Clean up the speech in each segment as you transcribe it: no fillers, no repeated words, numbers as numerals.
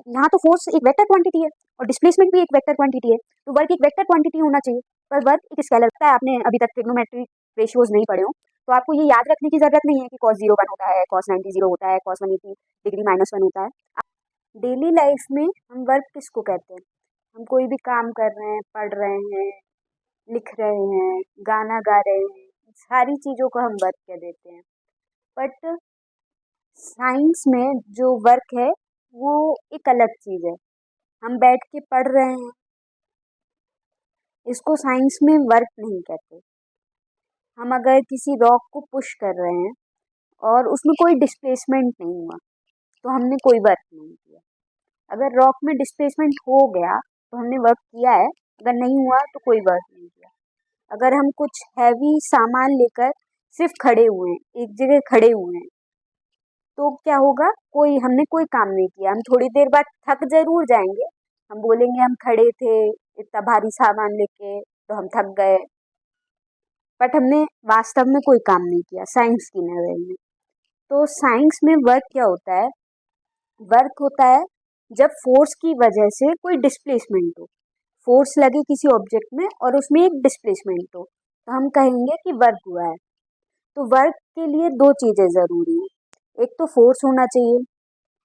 यहाँ तो फोर्स एक वेक्टर क्वांटिटी है और डिस्प्लेसमेंट भी एक वेक्टर क्वांटिटी है, तो वर्क एक वेक्टर क्वांटिटी होना चाहिए, पर वर्क एक स्केलर है। आपने अभी तक ट्रिग्नोमेट्रिक रेशियोज नहीं पढ़े हो तो आपको ये याद रखने की जरूरत नहीं है कि cos 0 1 होता है, cos 90 0 होता है, cos 180 डिग्री -1 होता है। डेली लाइफ में हम वर्क किसको कहते हैं? हम कोई भी काम कर रहे हैं, पढ़ रहे हैं, लिख रहे हैं, गाना गा रहे हैं, सारी चीज़ों को हम वर्क कह देते हैं। बट साइंस में जो वर्क है वो एक अलग चीज़ है। हम बैठ के पढ़ रहे हैं, इसको साइंस में वर्क नहीं कहते। हम अगर किसी रॉक को पुश कर रहे हैं और उसमें कोई डिस्प्लेसमेंट नहीं हुआ तो हमने कोई वर्क नहीं किया। अगर रॉक में डिस्प्लेसमेंट हो गया तो हमने वर्क किया है, अगर नहीं हुआ तो कोई वर्क नहीं किया। अगर हम कुछ हैवी सामान लेकर सिर्फ खड़े हुए हैं, एक जगह खड़े हुए हैं, तो क्या होगा? हमने कोई काम नहीं किया। हम थोड़ी देर बाद थक जरूर जाएंगे, हम बोलेंगे हम खड़े थे इतना भारी सामान लेके तो हम थक गए, बट हमने वास्तव में कोई काम नहीं किया साइंस की नज़र में। तो साइंस में वर्क क्या होता है? वर्क होता है जब फोर्स की वजह से कोई डिस्प्लेसमेंट हो, फोर्स लगे किसी ऑब्जेक्ट में और उसमें एक डिस्प्लेसमेंट हो, तो हम कहेंगे कि वर्क हुआ है। तो वर्क के लिए दो चीज़ें ज़रूरी हैं, एक तो फोर्स होना चाहिए,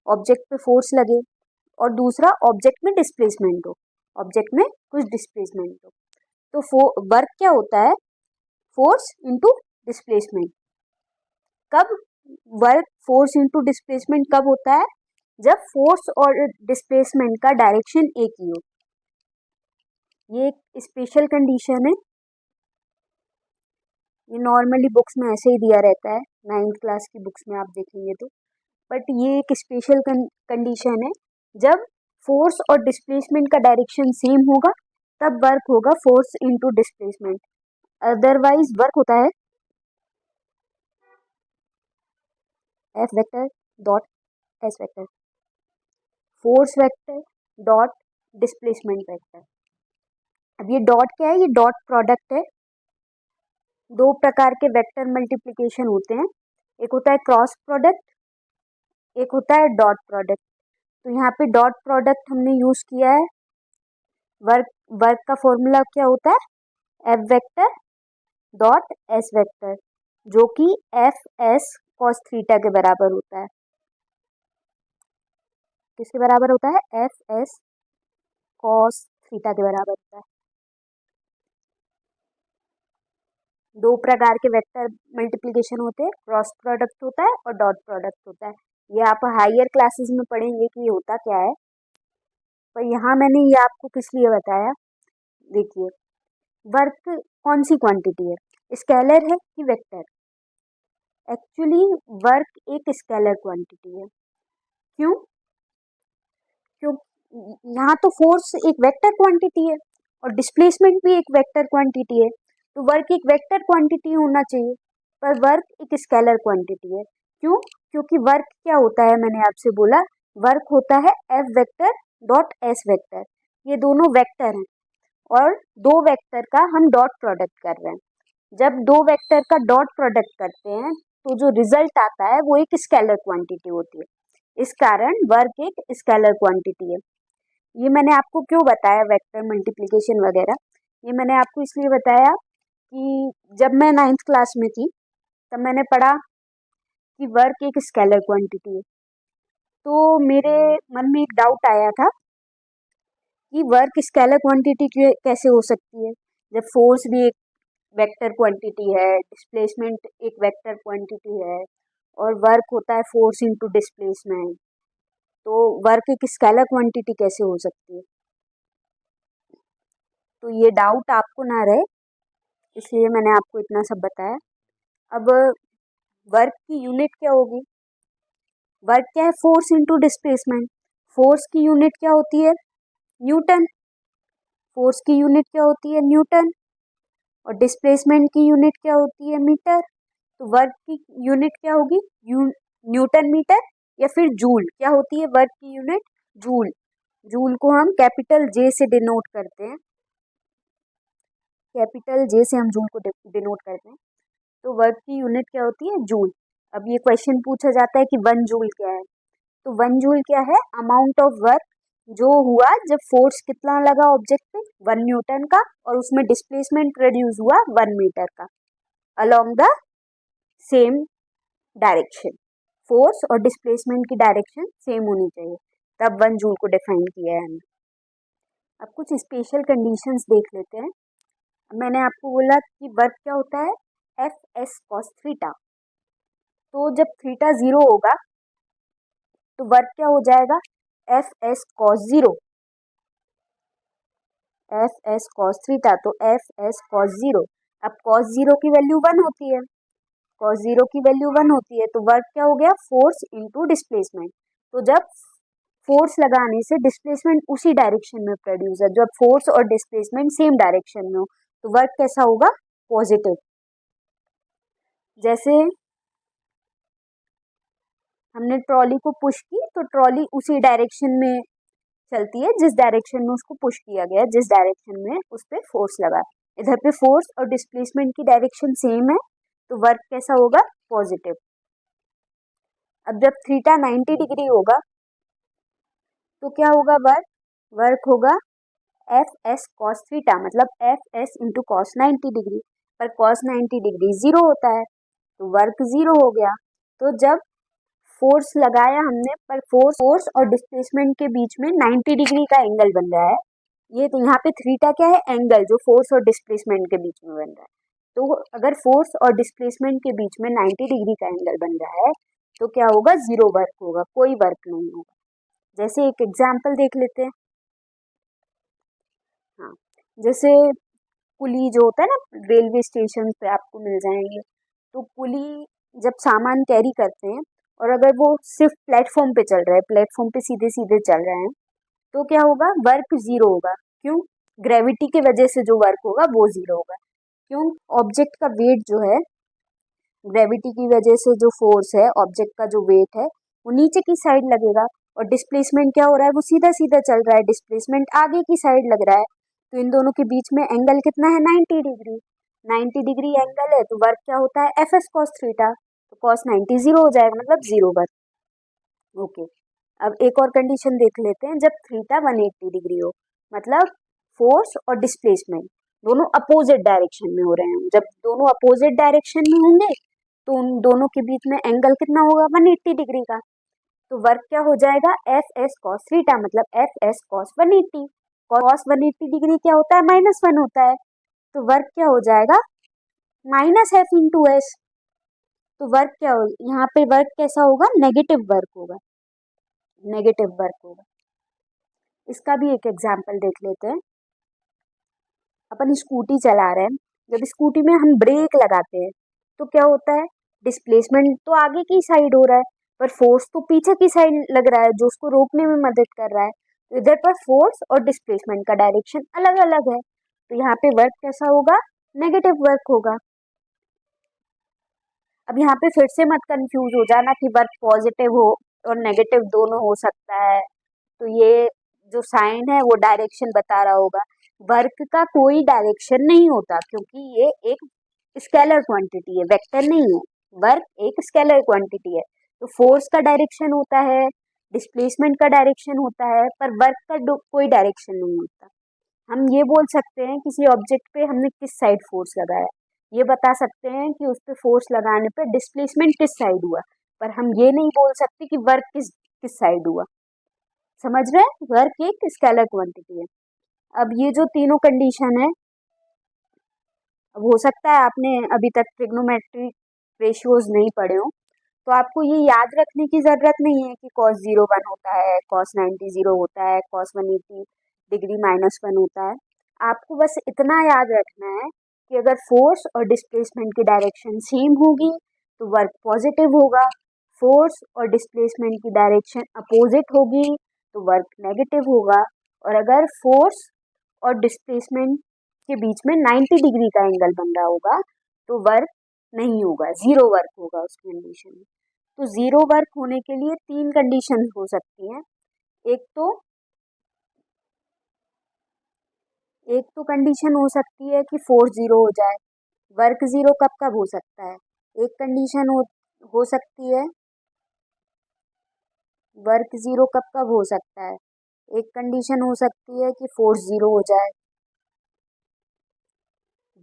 ऑब्जेक्ट पे फोर्स लगे, और दूसरा ऑब्जेक्ट में डिस्प्लेसमेंट हो, ऑब्जेक्ट में कुछ डिस्प्लेसमेंट हो। तो वर्क क्या होता है? Force into displacement. कब वर्क फोर्स इंटू डिस्प्लेसमेंट कब होता है? जब फोर्स और डिस्प्लेसमेंट का डायरेक्शन एक ही हो। ये एक स्पेशल कंडीशन है, ये नॉर्मली बुक्स में ऐसे ही दिया रहता है, 9th क्लास की बुक्स में आप देखेंगे तो, बट ये एक स्पेशल कंडीशन है। जब फोर्स और डिस्प्लेसमेंट का डायरेक्शन सेम होगा तब वर्क होगा force into displacement, otherwise work होता है F vector dot S vector, force vector dot displacement vector. अब ये डॉट क्या है? ये डॉट प्रोडक्ट है। दो प्रकार के वेक्टर मल्टीप्लिकेशन होते हैं, एक होता है क्रॉस प्रोडक्ट, एक होता है डॉट प्रोडक्ट। तो यहाँ पे डॉट प्रोडक्ट हमने यूज किया है। वर्क वर्क का फॉर्मूला क्या होता है? F vector dot S vector, जो कि एफ एस कॉस थीटा के बराबर होता है। किसके बराबर होता है? एफ एस कॉस थीटा के बराबर होता है। दो प्रकार के वेक्टर मल्टीप्लिकेशन होते हैं, क्रॉस प्रोडक्ट होता है और डॉट प्रोडक्ट होता है। ये आप हायर क्लासेस में पढ़ेंगे कि ये होता क्या है, पर यहाँ मैंने ये आपको किस लिए बताया। देखिए, वर्क कौन सी क्वांटिटी है? स्केलर है कि वेक्टर? एक्चुअली वर्क एक स्केलर क्वांटिटी है। क्यों? क्यों? यहाँ तो फोर्स एक वेक्टर क्वांटिटी है और डिस्प्लेसमेंट भी एक वेक्टर क्वांटिटी है, तो वर्क एक वेक्टर क्वांटिटी होना चाहिए, पर वर्क एक स्केलर क्वांटिटी है। क्यों? क्योंकि वर्क क्या होता है? मैंने आपसे बोला वर्क होता है F vector dot S vector, ये दोनों वेक्टर हैं और दो वेक्टर का हम डॉट प्रोडक्ट कर रहे हैं। जब दो वेक्टर का डॉट प्रोडक्ट करते हैं तो जो रिजल्ट आता है वो एक स्केलर क्वांटिटी होती है, इस कारण वर्क एक स्केलर क्वांटिटी है। ये मैंने आपको क्यों बताया वेक्टर मल्टीप्लिकेशन वगैरह? ये मैंने आपको इसलिए बताया कि जब मैं 9th क्लास में थी तब मैंने पढ़ा कि वर्क एक स्केलर क्वांटिटी है, तो मेरे मन में एक डाउट आया था कि वर्क स्केलर क्वांटिटी कैसे हो सकती है जब फोर्स भी एक वेक्टर क्वांटिटी है, डिस्प्लेसमेंट एक वेक्टर क्वांटिटी है और वर्क होता है फोर्स इंटू डिस्प्लेसमेंट, तो वर्क एक स्केलर क्वांटिटी कैसे हो सकती है? तो ये डाउट आपको ना रहे इसलिए मैंने आपको इतना सब बताया। अब वर्क की यूनिट क्या होगी? वर्क क्या है? Force into displacement. फोर्स की यूनिट क्या होती है? न्यूटन। फोर्स की यूनिट क्या होती है? न्यूटन। और डिस्प्लेसमेंट की यूनिट क्या होती है? मीटर। तो वर्क की यूनिट क्या होगी? न्यूटन मीटर या फिर जूल। क्या होती है वर्क की यूनिट? जूल। जूल को हम कैपिटल जे से डिनोट करते हैं, कैपिटल जे से हम जूल को डिनोट करते हैं। तो वर्क की यूनिट क्या होती है? जूल। अब ये क्वेश्चन पूछा जाता है कि 1 जूल क्या है, तो 1 जूल क्या है? अमाउंट ऑफ वर्क जो हुआ जब फोर्स कितना लगा ऑब्जेक्ट पे, 1 न्यूटन का, और उसमें डिस्प्लेसमेंट प्रोड्यूस हुआ 1 मीटर का along the same direction. Force और डिस्प्लेसमेंट की डायरेक्शन सेम होनी चाहिए, तब 1 जूल को डिफाइन किया है हमने। अब कुछ स्पेशल कंडीशंस देख लेते हैं। मैंने आपको बोला कि वर्क क्या होता है, एफ एस कॉस थीटा। तो जब थीटा 0 होगा तो वर्क क्या हो जाएगा, F S cos 0, F S cos theta, तो एफ एस कॉस 0। अब कॉस 0 की वैल्यू 1 होती है, कॉस 0 की वैल्यू 1 होती है, तो वर्क क्या हो गया, फोर्स इंटू डिस्प्लेसमेंट। तो जब फोर्स लगाने से डिस्प्लेसमेंट उसी डायरेक्शन में प्रोड्यूस है, जब फोर्स और डिस्प्लेसमेंट सेम डायरेक्शन में हो तो वर्क कैसा होगा, पॉजिटिव। जैसे हमने ट्रॉली को पुश की तो ट्रॉली उसी डायरेक्शन में चलती है जिस डायरेक्शन में उसको पुश किया गया, जिस डायरेक्शन में उस पर फोर्स लगा। इधर पे फोर्स और डिस्प्लेसमेंट की डायरेक्शन सेम है तो वर्क कैसा होगा, पॉजिटिव। अब जब थीटा 90 डिग्री होगा तो क्या होगा, वर्क वर्क होगा एफ एस कॉस थीटा, मतलब F S into cos 90 degree, पर कॉस 90 डिग्री 0 होता है तो वर्क 0 हो गया। तो जब फोर्स लगाया हमने, पर फोर्स और डिस्प्लेसमेंट के बीच में 90 डिग्री का एंगल बन रहा है, ये तो यहाँ पे थीटा क्या है, एंगल जो फोर्स और डिस्प्लेसमेंट के बीच में बन रहा है। तो अगर फोर्स और डिस्प्लेसमेंट के बीच में 90 डिग्री का एंगल बन रहा है तो क्या होगा, 0 वर्क होगा, कोई वर्क नहीं होगा। जैसे एक एग्जाम्पल देख लेते हैं। हाँ, जैसे पुली जो होता है ना, रेलवे स्टेशन पे आपको मिल जाएंगे, तो पुली जब सामान कैरी करते हैं और अगर वो सिर्फ प्लेटफॉर्म पे चल रहा है, प्लेटफॉर्म पे सीधे सीधे चल रहे हैं, तो क्या होगा, वर्क 0 होगा। क्यों, ग्रेविटी की वजह से जो वर्क होगा वो 0 होगा। क्यों, ऑब्जेक्ट का वेट जो है, ग्रेविटी की वजह से जो फोर्स है, ऑब्जेक्ट का जो वेट है वो नीचे की साइड लगेगा, और डिस्प्लेसमेंट क्या हो रहा है, वो सीधा सीधा चल रहा है, डिस्प्लेसमेंट आगे की साइड लग रहा है। तो इन दोनों के बीच में एंगल कितना है, 90 डिग्री। 90 डिग्री एंगल है तो वर्क क्या होता है, एफ एस कॉस थीटा, तो कॉस 90 0 हो जाएगा, मतलब 0 वर्क। ओके, अब एक और कंडीशन देख लेते हैं, जब थीटा 180 डिग्री हो, मतलब फोर्स और डिस्प्लेसमेंट दोनों अपोजिट डायरेक्शन में हो रहे हैं। जब दोनों अपोजिट डायरेक्शन में होंगे तो उन दोनों के बीच में एंगल कितना होगा, 180 डिग्री का। तो वर्क क्या हो जाएगा, एफ एस कॉस थीटा, मतलब F S cos 180। Cos 180 degree क्या होता है, -1 होता है, तो वर्क क्या हो जाएगा, माइनस एफ इंटू एस। तो वर्क क्या हो, यहाँ पे वर्क कैसा होगा, नेगेटिव वर्क होगा, नेगेटिव वर्क होगा। इसका भी एक एग्जाम्पल देख लेते हैं। अपन स्कूटी चला रहे हैं, जब स्कूटी में हम ब्रेक लगाते हैं तो क्या होता है, डिस्प्लेसमेंट तो आगे की साइड हो रहा है पर फोर्स तो पीछे की साइड लग रहा है जो उसको रोकने में मदद कर रहा है। तो इधर पर फोर्स और डिस्प्लेसमेंट का डायरेक्शन अलग अलग है, तो यहाँ पे वर्क कैसा होगा, नेगेटिव वर्क होगा। अब यहाँ पे फिर से मत कंफ्यूज हो जाना कि वर्क पॉजिटिव हो और नेगेटिव दोनों हो सकता है, तो ये जो साइन है वो डायरेक्शन बता रहा होगा। वर्क का कोई डायरेक्शन नहीं होता क्योंकि ये एक स्केलर क्वांटिटी है, वेक्टर नहीं है। वर्क एक स्केलर क्वांटिटी है, तो फोर्स का डायरेक्शन होता है, डिस्प्लेसमेंट का डायरेक्शन होता है, पर वर्क का कोई डायरेक्शन नहीं होता। हम ये बोल सकते हैं किसी ऑब्जेक्ट पे हमने किस साइड फोर्स लगाया, ये बता सकते हैं कि उस पे फोर्स लगाने पे डिस्प्लेसमेंट किस साइड हुआ, पर हम ये नहीं बोल सकते कि वर्क किस किस साइड हुआ। समझ रहे हैं, वर्क एक स्केलर क्वांटिटी है। अब ये जो तीनों कंडीशन है, अब हो सकता है आपने अभी तक ट्रिग्नोमेट्रिक रेशियोज नहीं पढ़े हो, तो आपको ये याद रखने की जरूरत नहीं है कि cos 0 1 होता है, cos 90 0 होता है, cos 180 डिग्री -1 होता है। आपको बस इतना याद रखना है कि अगर फोर्स और डिस्प्लेसमेंट की डायरेक्शन सेम होगी तो वर्क पॉजिटिव होगा, फोर्स और डिस्प्लेसमेंट की डायरेक्शन अपोजिट होगी तो वर्क नेगेटिव होगा, और अगर फोर्स और डिस्प्लेसमेंट के बीच में 90 डिग्री का एंगल बन रहा होगा तो वर्क नहीं होगा, 0 वर्क होगा उस कंडीशन में। तो 0 वर्क होने के लिए 3 कंडीशन हो सकती हैं। एक तो कंडीशन हो सकती है कि फोर्स 0 हो जाए। वर्क 0 कब कब हो सकता है, एक कंडीशन हो सकती है, वर्क 0 कब कब हो सकता है, एक कंडीशन हो सकती है कि फोर्स जीरो हो जाए,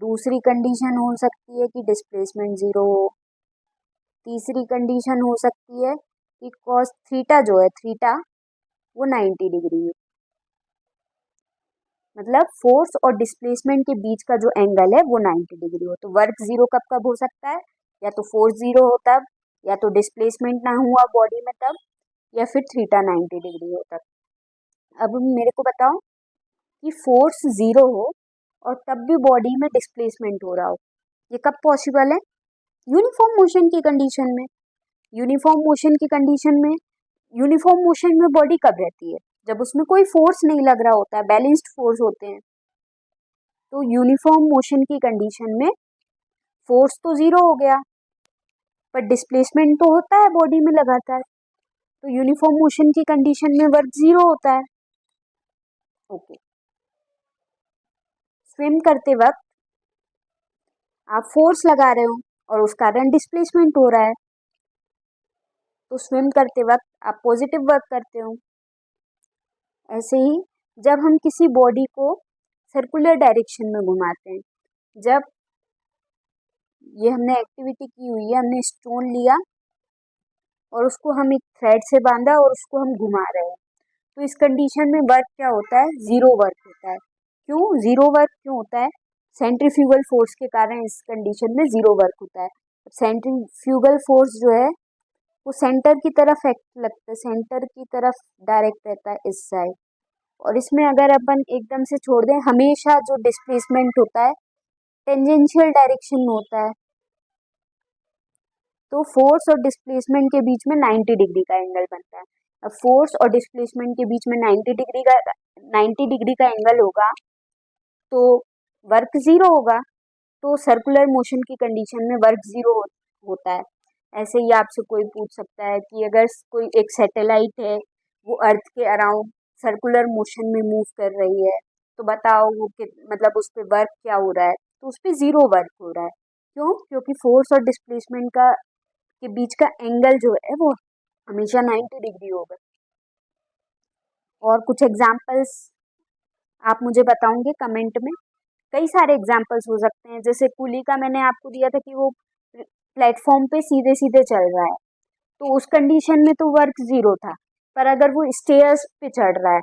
दूसरी कंडीशन हो सकती है कि डिस्प्लेसमेंट जीरो हो, तीसरी कंडीशन हो सकती है कि कॉस थीटा जो है थीटा वो 90 डिग्री है। मतलब फोर्स और डिस्प्लेसमेंट के बीच का जो एंगल है वो 90 डिग्री हो। तो वर्क जीरो कब कब हो सकता है, या तो फोर्स जीरो हो तब, या तो डिस्प्लेसमेंट ना हुआ बॉडी में तब, या फिर थीटा 90 डिग्री हो तब। अब मेरे को बताओ कि फोर्स जीरो हो और तब भी बॉडी में डिस्प्लेसमेंट हो रहा हो, ये कब पॉसिबल है? यूनिफॉर्म मोशन की कंडीशन में। यूनिफॉर्म मोशन की कंडीशन में, यूनिफॉर्म मोशन में बॉडी कब रहती है? जब उसमें कोई फोर्स नहीं लग रहा होता है, बैलेंस्ड फोर्स होते हैं। तो यूनिफॉर्म मोशन की कंडीशन में फोर्स तो जीरो हो गया, पर डिस्प्लेसमेंट तो होता है बॉडी में लगातार। तो यूनिफॉर्म मोशन की कंडीशन में वर्क जीरो होता है। ओके, स्विम करते वक्त आप फोर्स लगा रहे हो और उस कारण डिस्प्लेसमेंट हो रहा है, तो स्विम करते वक्त आप पॉजिटिव वर्क करते हो। ऐसे ही जब हम किसी बॉडी को सर्कुलर डायरेक्शन में घुमाते हैं, जब ये हमने एक्टिविटी की हुई है, हमने स्टोन लिया और उसको हम एक थ्रेड से बांधा और उसको हम घुमा रहे हैं, तो इस कंडीशन में वर्क क्या होता है? जीरो वर्क होता है। क्यों जीरो वर्क क्यों होता है? सेंट्रीफ्यूगल फोर्स के कारण इस कंडीशन में जीरो वर्क होता है। सेंट्रीफ्यूगल फोर्स जो है वो सेंटर की तरफ एक्ट लगता है, सेंटर की तरफ डायरेक्ट रहता है इस साइड। और इसमें अगर अपन एकदम से छोड़ दें, हमेशा जो डिस्प्लेसमेंट होता है टेंजेंशियल डायरेक्शन में होता है। तो फोर्स और डिस्प्लेसमेंट के बीच में 90 डिग्री का एंगल बनता है। अब फोर्स और डिस्प्लेसमेंट के बीच में 90 डिग्री का एंगल होगा तो वर्क जीरो होगा। तो सर्कुलर मोशन की कंडीशन में वर्क जीरो होता है। ऐसे ही आपसे कोई पूछ सकता है कि अगर कोई एक सैटेलाइट है, वो अर्थ के अराउंड सर्कुलर मोशन में मूव कर रही है, तो बताओ वो मतलब उस पर वर्क क्या हो रहा है? तो उस पर जीरो वर्क हो रहा है। क्यों? क्योंकि फोर्स और डिस्प्लेसमेंट का के बीच का एंगल जो है वो हमेशा 90 डिग्री होगा। और कुछ एग्जांपल्स आप मुझे बताओगे कमेंट में? कई सारे एग्जांपल्स हो सकते हैं, जैसे पुली का मैंने आपको दिया था कि वो प्लेटफॉर्म पे सीधे सीधे चल रहा है, तो उस कंडीशन में तो वर्क जीरो था। पर अगर वो स्टेयर्स पे चढ़ रहा है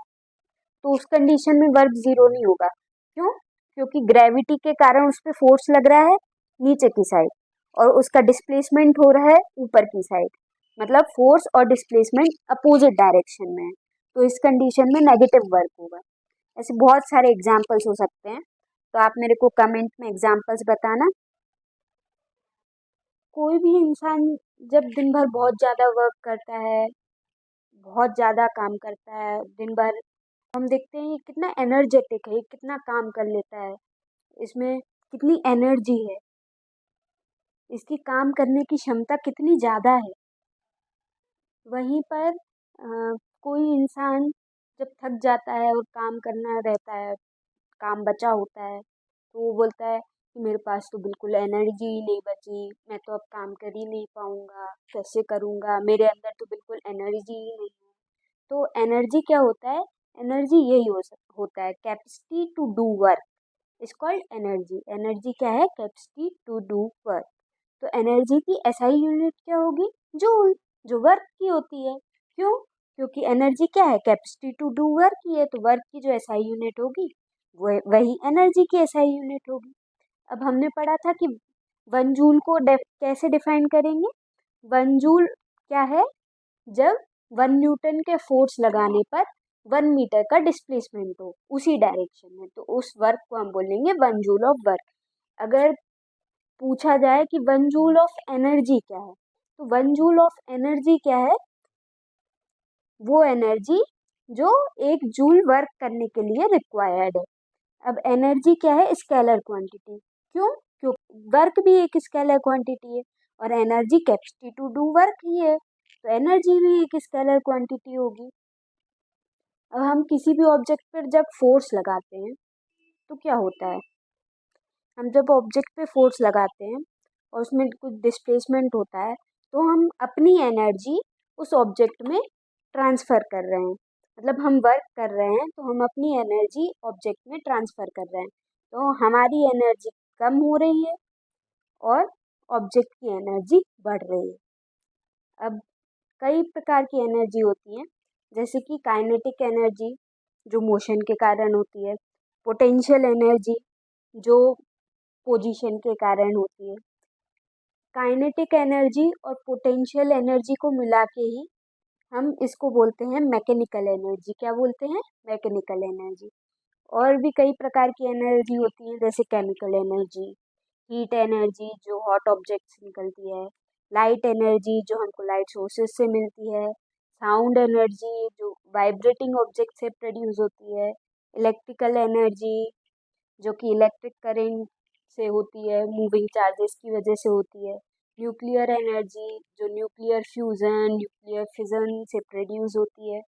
तो उस कंडीशन में वर्क जीरो नहीं होगा। क्यों? क्योंकि ग्रेविटी के कारण उस पर फोर्स लग रहा है नीचे की साइड और उसका डिस्प्लेसमेंट हो रहा है ऊपर की साइड। मतलब फोर्स और डिस्प्लेसमेंट अपोजिट डायरेक्शन में है, तो इस कंडीशन में नेगेटिव वर्क होगा। ऐसे बहुत सारे एग्जाम्पल्स हो सकते हैं, तो आप मेरे को कमेंट में एग्जाम्पल्स बताना। कोई भी इंसान जब दिन भर बहुत ज़्यादा वर्क करता है, बहुत ज़्यादा काम करता है दिन भर, हम देखते हैं ये कितना एनर्जेटिक है, ये कितना काम कर लेता है, इसमें कितनी एनर्जी है, इसकी काम करने की क्षमता कितनी ज़्यादा है। वहीं पर कोई इंसान जब थक जाता है और काम करना रहता है, काम बचा होता है, तो वो बोलता है कि मेरे पास तो बिल्कुल एनर्जी ही नहीं बची, मैं तो अब काम कर ही नहीं पाऊँगा, कैसे करूँगा, मेरे अंदर तो बिल्कुल एनर्जी ही नहीं है। तो एनर्जी क्या होता है? एनर्जी यही होता है, capacity to do work is called energy. Energy क्या है? Capacity to do work. तो एनर्जी की एसआई यूनिट क्या होगी? जूल, जो वर्क की होती है। क्यों? क्योंकि एनर्जी क्या है? कैपेसिटी टू डू वर्क ही है, तो वर्क की जो एसआई यूनिट होगी वही एनर्जी की एसआई यूनिट होगी। अब हमने पढ़ा था कि 1 जूल को कैसे डिफाइन करेंगे? 1 जूल क्या है? जब 1 न्यूटन के फोर्स लगाने पर 1 मीटर का डिस्प्लेसमेंट हो उसी डायरेक्शन में, तो उस वर्क को हम बोलेंगे 1 जूल ऑफ वर्क। अगर पूछा जाए कि 1 जूल ऑफ एनर्जी क्या है, तो 1 जूल ऑफ एनर्जी क्या है? वो एनर्जी जो 1 जूल वर्क करने के लिए रिक्वायर्ड है। अब एनर्जी क्या है? Scalar quantity. क्यों? क्योंकि वर्क भी एक स्केलर क्वांटिटी है और energy capacity to do work ही है, तो एनर्जी भी एक स्केलर क्वांटिटी होगी। अब हम किसी भी ऑब्जेक्ट पर जब फोर्स लगाते हैं तो क्या होता है? हम जब ऑब्जेक्ट पे फोर्स लगाते हैं और उसमें कुछ डिस्प्लेसमेंट होता है, तो हम अपनी एनर्जी उस ऑब्जेक्ट में ट्रांसफ़र कर रहे हैं। मतलब हम वर्क कर रहे हैं तो हम अपनी एनर्जी ऑब्जेक्ट में ट्रांसफ़र कर रहे हैं, तो हमारी एनर्जी कम हो रही है और ऑब्जेक्ट की एनर्जी बढ़ रही है। अब कई प्रकार की एनर्जी होती है, जैसे कि काइनेटिक एनर्जी जो मोशन के कारण होती है, पोटेंशियल एनर्जी जो पोजीशन के कारण होती है। काइनेटिक एनर्जी और पोटेंशियल एनर्जी को मिला के ही हम इसको बोलते हैं मैकेनिकल एनर्जी। क्या बोलते हैं? Mechanical energy. और भी कई प्रकार की एनर्जी होती है, जैसे केमिकल एनर्जी, हीट एनर्जी जो हॉट ऑब्जेक्ट से निकलती है, लाइट एनर्जी जो हमको लाइट सोर्सेज से मिलती है, साउंड एनर्जी जो वाइब्रेटिंग ऑब्जेक्ट से प्रोड्यूस होती है, इलेक्ट्रिकल एनर्जी जो कि इलेक्ट्रिक करंट से होती है, मूविंग चार्जेस की वजह से होती है, न्यूक्लियर एनर्जी जो न्यूक्लियर फ्यूज़न, न्यूक्लियर फिजन से प्रोड्यूस होती है।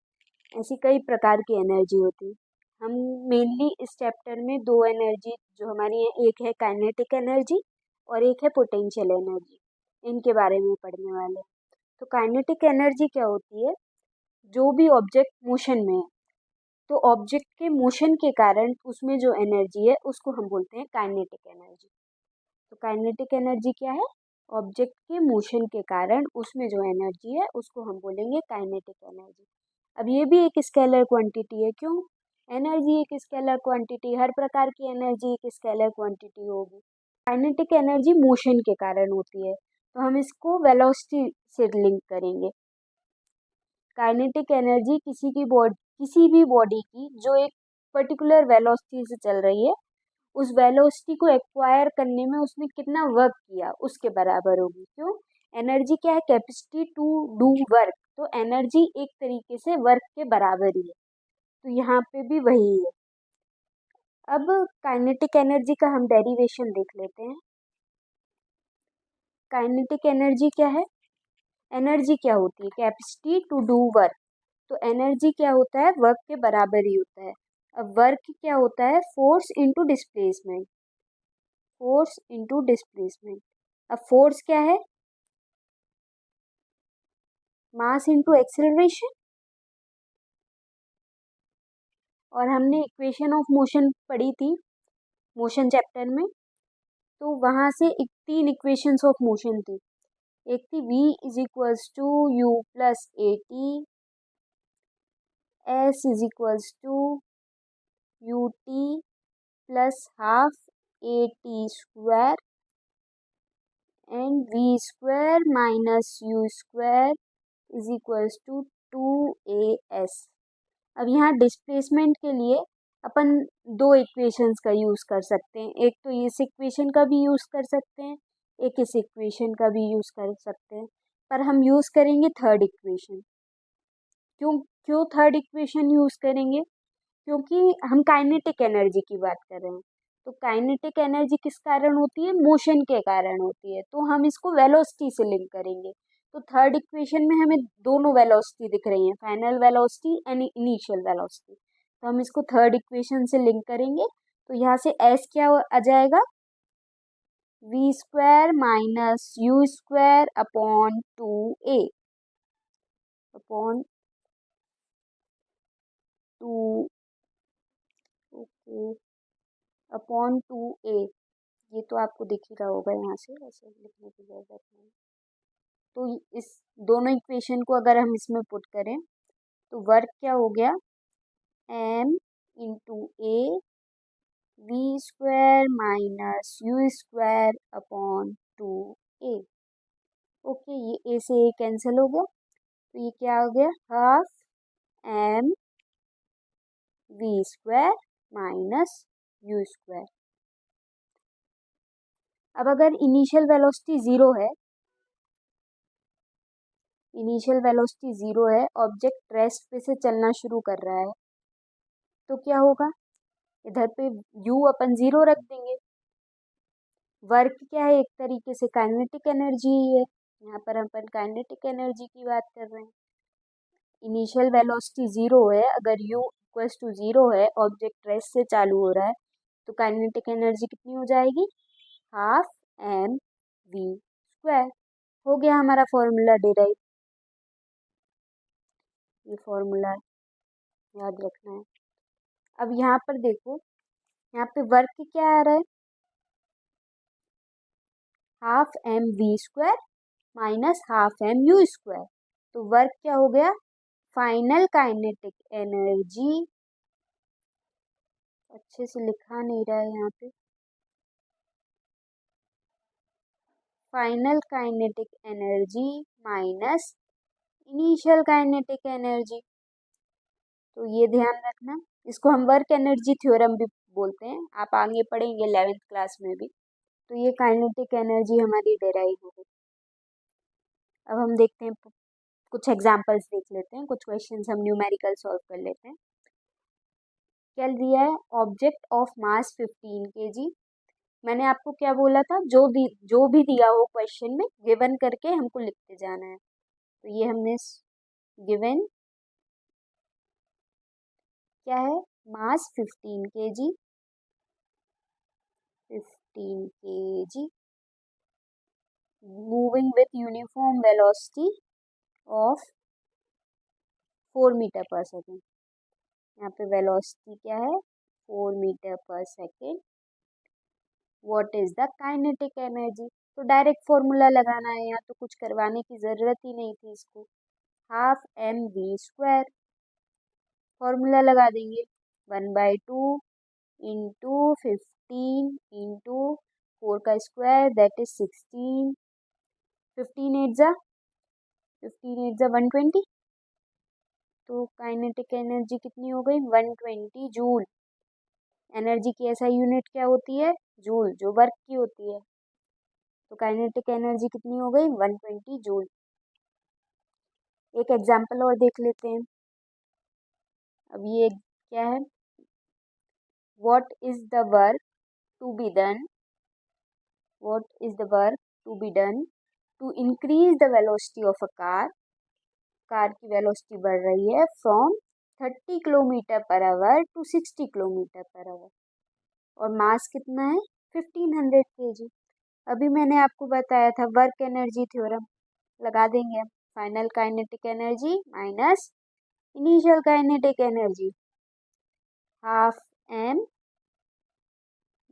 ऐसी कई प्रकार की एनर्जी होती है। हम मेनली इस चैप्टर में दो एनर्जी जो हमारी है, एक है काइनेटिक एनर्जी और एक है पोटेंशियल एनर्जी, इनके बारे में पढ़ने वाले हैं। तो काइनेटिक एनर्जी क्या होती है? जो भी ऑब्जेक्ट मोशन में है, तो ऑब्जेक्ट के मोशन के कारण उसमें जो एनर्जी है उसको हम बोलते हैं काइनेटिक एनर्जी। तो काइनेटिक एनर्जी क्या है? ऑब्जेक्ट के मोशन के कारण उसमें जो एनर्जी है उसको हम बोलेंगे काइनेटिक एनर्जी। अब ये भी एक स्केलर क्वांटिटी है। क्यों? एनर्जी एक स्केलर क्वांटिटी, हर प्रकार की एनर्जी एक स्केलर क्वांटिटी होगी। काइनेटिक एनर्जी मोशन के कारण होती है, तो हम इसको वेलोसिटी से लिंक करेंगे। काइनेटिक एनर्जी किसी भी बॉडी की जो एक पर्टिकुलर वेलोसिटी से चल रही है, उस वेलोसिटी को एक्वायर करने में उसने कितना वर्क किया उसके बराबर होगी। क्यों? एनर्जी क्या है? Capacity to do work. तो एनर्जी एक तरीके से वर्क के बराबर ही है, तो यहाँ पे भी वही है। अब काइनेटिक एनर्जी का हम डेरिवेशन देख लेते हैं। काइनेटिक एनर्जी क्या है? एनर्जी क्या होती है? Capacity to do work. तो एनर्जी क्या होता है? वर्क के बराबर ही होता है। अब वर्क क्या होता है? Force into displacement. Force into displacement. अब फोर्स क्या है? Mass into acceleration. और हमने इक्वेशन ऑफ मोशन पढ़ी थी मोशन चैप्टर में, तो वहाँ से 3 इक्वेशंस ऑफ मोशन थी। एक थी v is equals to U plus A T, S is equals to U T plus half A T square and V square minus U square is equals to 2as। अब यहाँ displacement के लिए अपन दो equations का use कर सकते हैं। एक तो इस इक्वेशन का भी यूज़ कर सकते हैं, एक इस इक्वेशन का भी यूज़ कर सकते हैं, पर हम यूज़ करेंगे थर्ड इक्वेशन। क्यों क्यों थर्ड इक्वेशन यूज़ करेंगे? क्योंकि हम काइनेटिक एनर्जी की बात कर रहे हैं। तो काइनेटिक एनर्जी किस कारण होती है? मोशन के कारण होती है, तो हम इसको वेलोसिटी से लिंक करेंगे। तो थर्ड इक्वेशन में हमें दोनों वेलोसिटी दिख रही है, final velocity and initial velocity. तो हम इसको थर्ड इक्वेशन से लिंक करेंगे, तो यहाँ से एस क्या आ जाएगा? V square minus U square upon 2a upon 2 okay upon 2a। ये तो आपको दिख ही रहा होगा, यहाँ से ऐसे लिखने की जरूरत नहीं। तो इस दोनों इक्वेशन को अगर हम इसमें पुट करें तो वर्क क्या हो गया? m into A V square minus U square upon 2a। Okay, ये a से a कैंसिल हो गया, तो ये क्या हो गया? Half m V square minus U square. अब अगर इनिशियल वेलोसिटी ज़ीरो है, इनिशियल वेलोसिटी ज़ीरो है, ऑब्जेक्ट रेस्ट पे से चलना शुरू कर रहा है, तो क्या होगा? इधर पे u अपन ज़ीरो रख देंगे। वर्क क्या है? एक तरीके से काइनेटिक एनर्जी ही है, यहाँ पर अपन काइनेटिक एनर्जी की बात कर रहे हैं। इनिशियल वेलोसिटी ज़ीरो है, अगर u इक्वल्स टू ज़ीरो है, ऑब्जेक्ट रेस्ट से चालू हो रहा है, तो काइनेटिक एनर्जी कितनी हो जाएगी? Half m v square. हो गया हमारा फॉर्मूला डिराइव। ये फॉर्मूला याद रखना है। अब यहाँ पर देखो, यहाँ पे वर्क क्या आ रहा है, half M V square minus half M U square. तो वर्क क्या हो गया, फाइनल काइनेटिक एनर्जी, अच्छे से लिखा नहीं रहा है यहाँ पे, final kinetic energy minus initial kinetic energy. तो ये ध्यान रखना, इसको हम वर्क एनर्जी थ्योरम भी बोलते हैं, आप आगे पढ़ेंगे 11th क्लास में भी। तो ये काइनेटिक एनर्जी हमारी डेराइव हो गई। अब हम देखते हैं, कुछ एग्जांपल्स देख लेते हैं, कुछ क्वेश्चंस हम न्यूमेरिकल सॉल्व कर लेते हैं। क्या दिया है, ऑब्जेक्ट ऑफ मास 15 kg। मैंने आपको क्या बोला था, जो भी दिया हो क्वेश्चन में गिवन करके हमको लिखते जाना है। तो ये हमने गिवन क्या है, mass 15 kg, 15 kg, moving with uniform velocity of 4 metre per second. यहाँ पे वेलोसिटी क्या है, 4 metre per second. What is the kinetic energy, तो डायरेक्ट फॉर्मूला लगाना है, यहाँ तो कुछ करवाने की ज़रूरत ही नहीं थी इसको, half M V square, formula लगा देंगे, 1/2 इंटू 15 इंटू 4 का स्क्वायर दैट इज 16, 15 8 जा 120। तो काइनेटिक एनर्जी कितनी हो गई, 120 जूल। एनर्जी की ऐसा यूनिट क्या होती है, जूल, जो वर्क की होती है। तो काइनेटिक एनर्जी कितनी हो गई, 120 जूल। एक एग्जांपल और देख लेते हैं। अब ये क्या है, what is the work to be done, what is the work to be done to increase the velocity of a car. Car की वेलोसिटी बढ़ रही है from 30 kilometre per hour to 60 kilometre per hour, और mass कितना है, 1500 kg। अभी मैंने आपको बताया था वर्क एनर्जी थ्योरम, लगा देंगे हम, final kinetic energy minus initial kinetic energy, half M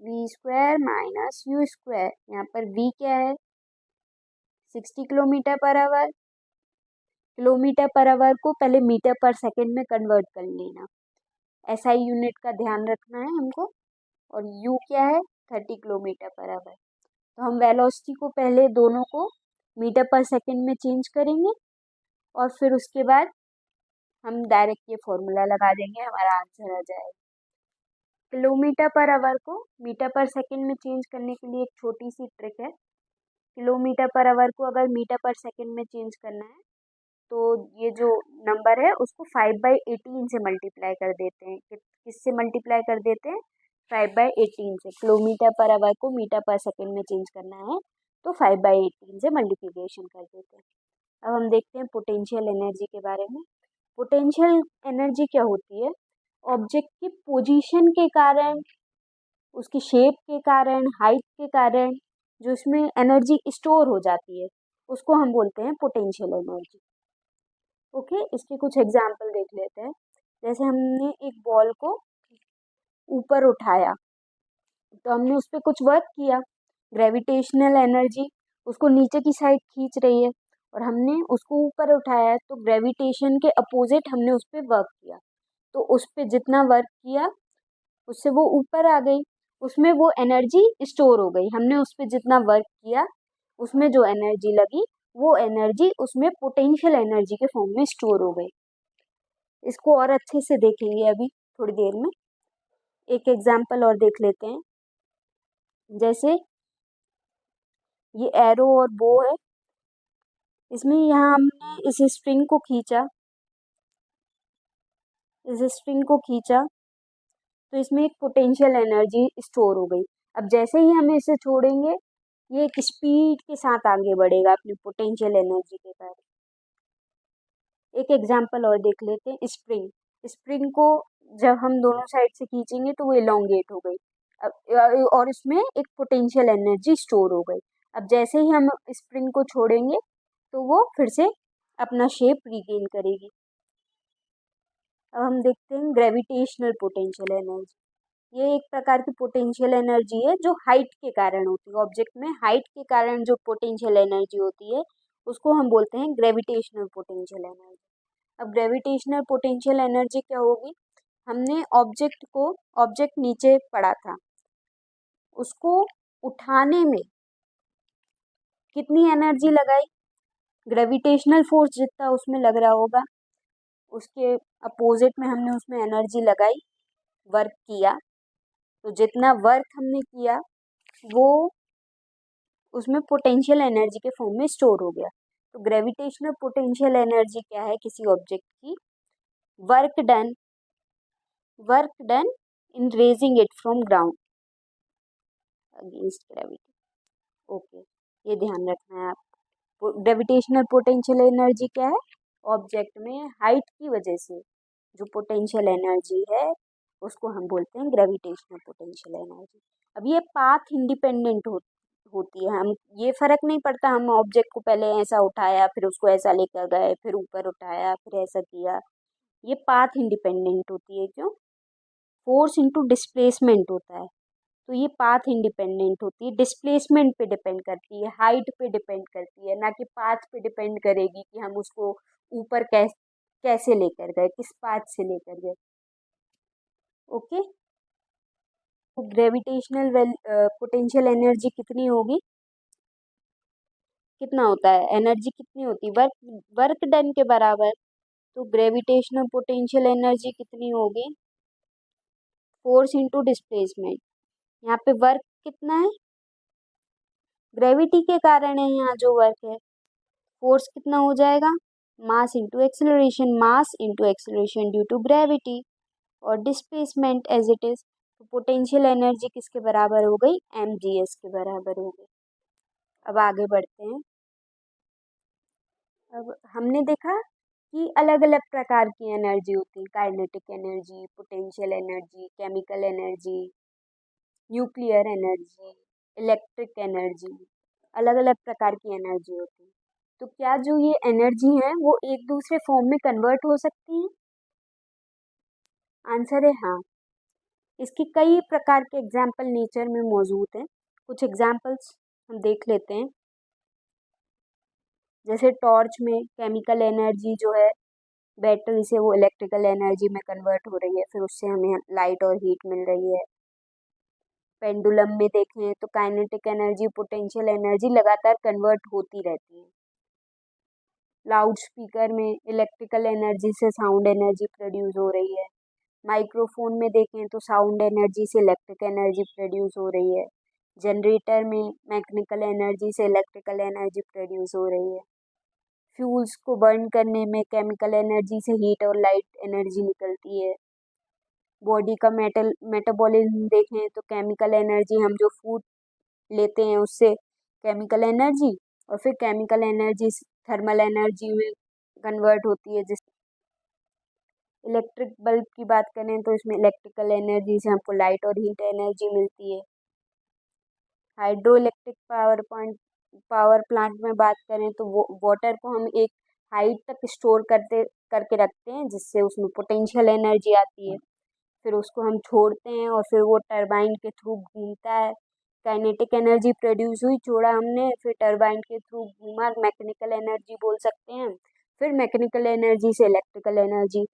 V square minus U square. यहाँ पर वी क्या है, 60 kilometre per our, kilometre per our को पहले मीटर पर सेकंड में कन्वर्ट कर लेना, एसआई यूनिट का ध्यान रखना है हमको। और यू क्या है, 30 किलोमीटर पर आवर। तो हम वेलोसिटी को पहले दोनों को मीटर पर सेकंड में चेंज करेंगे, और फिर उसके बाद हम डायरेक्ट ये फॉर्मूला लगा देंगे, हमारा आंसर आ जाएगा। किलोमीटर पर आवर को मीटर पर सेकंड में चेंज करने के लिए एक छोटी सी ट्रिक है। किलोमीटर पर आवर को अगर मीटर पर सेकंड में चेंज करना है, तो ये जो नंबर है उसको 5/18 से मल्टीप्लाई कर देते हैं। किससे मल्टीप्लाई कर देते हैं, 5/18 से। किलोमीटर पर आवर को मीटर पर सेकंड में चेंज करना है तो 5/18 से मल्टीप्लिकेशन कर देते हैं। अब हम देखते हैं पोटेंशियल एनर्जी के बारे में। पोटेंशियल एनर्जी क्या होती है, ऑब्जेक्ट की पोजीशन के कारण, उसकी शेप के कारण, हाइट के कारण जो इसमें एनर्जी स्टोर हो जाती है, उसको हम बोलते हैं पोटेंशियल एनर्जी। ओके, इसके कुछ एग्जाम्पल देख लेते हैं। जैसे हमने एक बॉल को ऊपर उठाया, तो हमने उस पर कुछ वर्क किया, ग्रेविटेशनल एनर्जी उसको नीचे की साइड खींच रही है, और हमने उसको ऊपर उठाया तो ग्रेविटेशन के अपोजिट हमने उस पर वर्क किया। तो उस पर जितना वर्क किया उससे वो ऊपर आ गई, उसमें वो एनर्जी स्टोर हो गई। हमने उस पर जितना वर्क किया उसमें जो एनर्जी लगी वो एनर्जी उसमें पोटेंशियल एनर्जी के फॉर्म में स्टोर हो गई। इसको और अच्छे से देखेंगे अभी थोड़ी देर में। एक एग्जाम्पल और देख लेते हैं। जैसे ये एरो और बो है, इसमें यहाँ हमने इस स्ट्रिंग को खींचा, इस स्ट्रिंग को खींचा तो इसमें एक पोटेंशियल एनर्जी स्टोर हो गई। अब जैसे ही हम इसे छोड़ेंगे ये एक स्पीड के साथ आगे बढ़ेगा अपनी पोटेंशियल एनर्जी के कारण। एक एग्जांपल और देख लेते हैं, स्प्रिंग। स्प्रिंग को जब हम दोनों साइड से खींचेंगे तो वो इलोंगेट हो गई, और इसमें एक पोटेंशियल एनर्जी स्टोर हो गई। अब जैसे ही हम स्प्रिंग को छोड़ेंगे तो वो फिर से अपना शेप रिगेन करेगी। अब हम देखते हैं ग्रेविटेशनल पोटेंशियल एनर्जी। ये एक प्रकार की पोटेंशियल एनर्जी है जो हाइट के कारण होती है। ऑब्जेक्ट में हाइट के कारण जो पोटेंशियल एनर्जी होती है उसको हम बोलते हैं ग्रेविटेशनल पोटेंशियल एनर्जी। अब ग्रेविटेशनल पोटेंशियल एनर्जी क्या होगी? हमने ऑब्जेक्ट नीचे पड़ा था, उसको उठाने में कितनी एनर्जी लगाई? ग्रेविटेशनल फोर्स जितना उसमें लग रहा होगा उसके अपोजिट में हमने उसमें एनर्जी लगाई, वर्क किया। तो जितना वर्क हमने किया वो उसमें पोटेंशियल एनर्जी के फॉर्म में स्टोर हो गया। तो ग्रेविटेशनल पोटेंशियल एनर्जी क्या है? किसी ऑब्जेक्ट की work done in raising it from ground against gravity. Okay, ये ध्यान रखना है आप। ग्रेविटेशनल पोटेंशियल एनर्जी क्या है? ऑब्जेक्ट में हाइट की वजह से जो पोटेंशियल एनर्जी है उसको हम बोलते हैं ग्रेविटेशनल पोटेंशियल एनर्जी। अब ये पाथ इंडिपेंडेंट होती है। हम ये फर्क नहीं पड़ता हम ऑब्जेक्ट को पहले ऐसा उठाया फिर उसको ऐसा लेकर गए फिर ऊपर उठाया फिर ऐसा किया। ये पाथ इंडिपेंडेंट होती है। क्यों? फोर्स इनटू डिस्प्लेसमेंट होता है। तो ये पाथ इंडिपेंडेंट होती है, डिस्प्लेसमेंट पे डिपेंड करती है, हाइट पे डिपेंड करती है, ना कि पाथ पे डिपेंड करेगी कि हम उसको ऊपर कैसे लेकर गए, किस पाथ से लेकर गए। ओके, तो ग्रेविटेशनल पोटेंशियल एनर्जी कितनी होगी? कितना होता है? एनर्जी कितनी होती है? वर्क डन के बराबर। तो ग्रेविटेशनल पोटेंशियल एनर्जी कितनी होगी? Force into displacement. यहाँ पे वर्क कितना है? ग्रेविटी के कारण है यहाँ जो वर्क है। फोर्स कितना हो जाएगा? Mass into acceleration due to gravity और डिस्प्लेसमेंट एज इट इज। तो पोटेंशियल एनर्जी किसके बराबर हो गई? mgs के बराबर हो गई। अब आगे बढ़ते हैं। अब हमने देखा कि अलग अलग प्रकार की एनर्जी होती है, kinetic energy, potential energy, chemical energy, nuclear energy, electric energy, अलग अलग प्रकार की एनर्जी होती है। तो क्या जो ये एनर्जी है वो एक दूसरे फॉर्म में कन्वर्ट हो सकती है? आंसर है हाँ। इसकी कई प्रकार के एग्जाम्पल नेचर में मौजूद हैं। कुछ एग्जाम्पल्स हम देख लेते हैं। जैसे टॉर्च में केमिकल एनर्जी जो है बैटरी से वो इलेक्ट्रिकल एनर्जी में कन्वर्ट हो रही है, फिर उससे हमें लाइट और हीट मिल रही है। पेंडुलम में देखें तो काइनेटिक एनर्जी, पोटेंशियल एनर्जी लगातार कन्वर्ट होती रहती है। लाउड स्पीकर में इलेक्ट्रिकल एनर्जी से साउंड एनर्जी प्रोड्यूस हो रही है। माइक्रोफोन में देखें तो साउंड एनर्जी से इलेक्ट्रिक एनर्जी प्रोड्यूस हो रही है। जनरेटर में मैकेनिकल एनर्जी से इलेक्ट्रिकल एनर्जी प्रोड्यूस हो रही है। फ्यूल्स को बर्न करने में केमिकल एनर्जी से हीट और लाइट एनर्जी निकलती है। बॉडी का मेटाबॉलिज्म देखें तो केमिकल एनर्जी, हम जो फूड लेते हैं उससे केमिकल एनर्जी, और फिर केमिकल एनर्जी थर्मल एनर्जी में कन्वर्ट होती है। जिस इलेक्ट्रिक बल्ब की बात करें तो इसमें इलेक्ट्रिकल एनर्जी से हमको लाइट और हीट एनर्जी मिलती है। हाइड्रो इलेक्ट्रिक पावर प्लांट में बात करें तो वाटर को हम एक हाइट तक स्टोर करके रखते हैं जिससे उसमें पोटेंशियल एनर्जी आती है। फिर उसको हम छोड़ते हैं और फिर वो टरबाइन के थ्रू घूमता है। काइनेटिक एनर्जी प्रोड्यूस हुई, छोड़ा हमने, फिर टरबाइन के थ्रू घूमा, मैकेनिकल एनर्जी बोल सकते हैं। फिर मैकेनिकल एनर्जी से इलेक्ट्रिकल एनर्जी।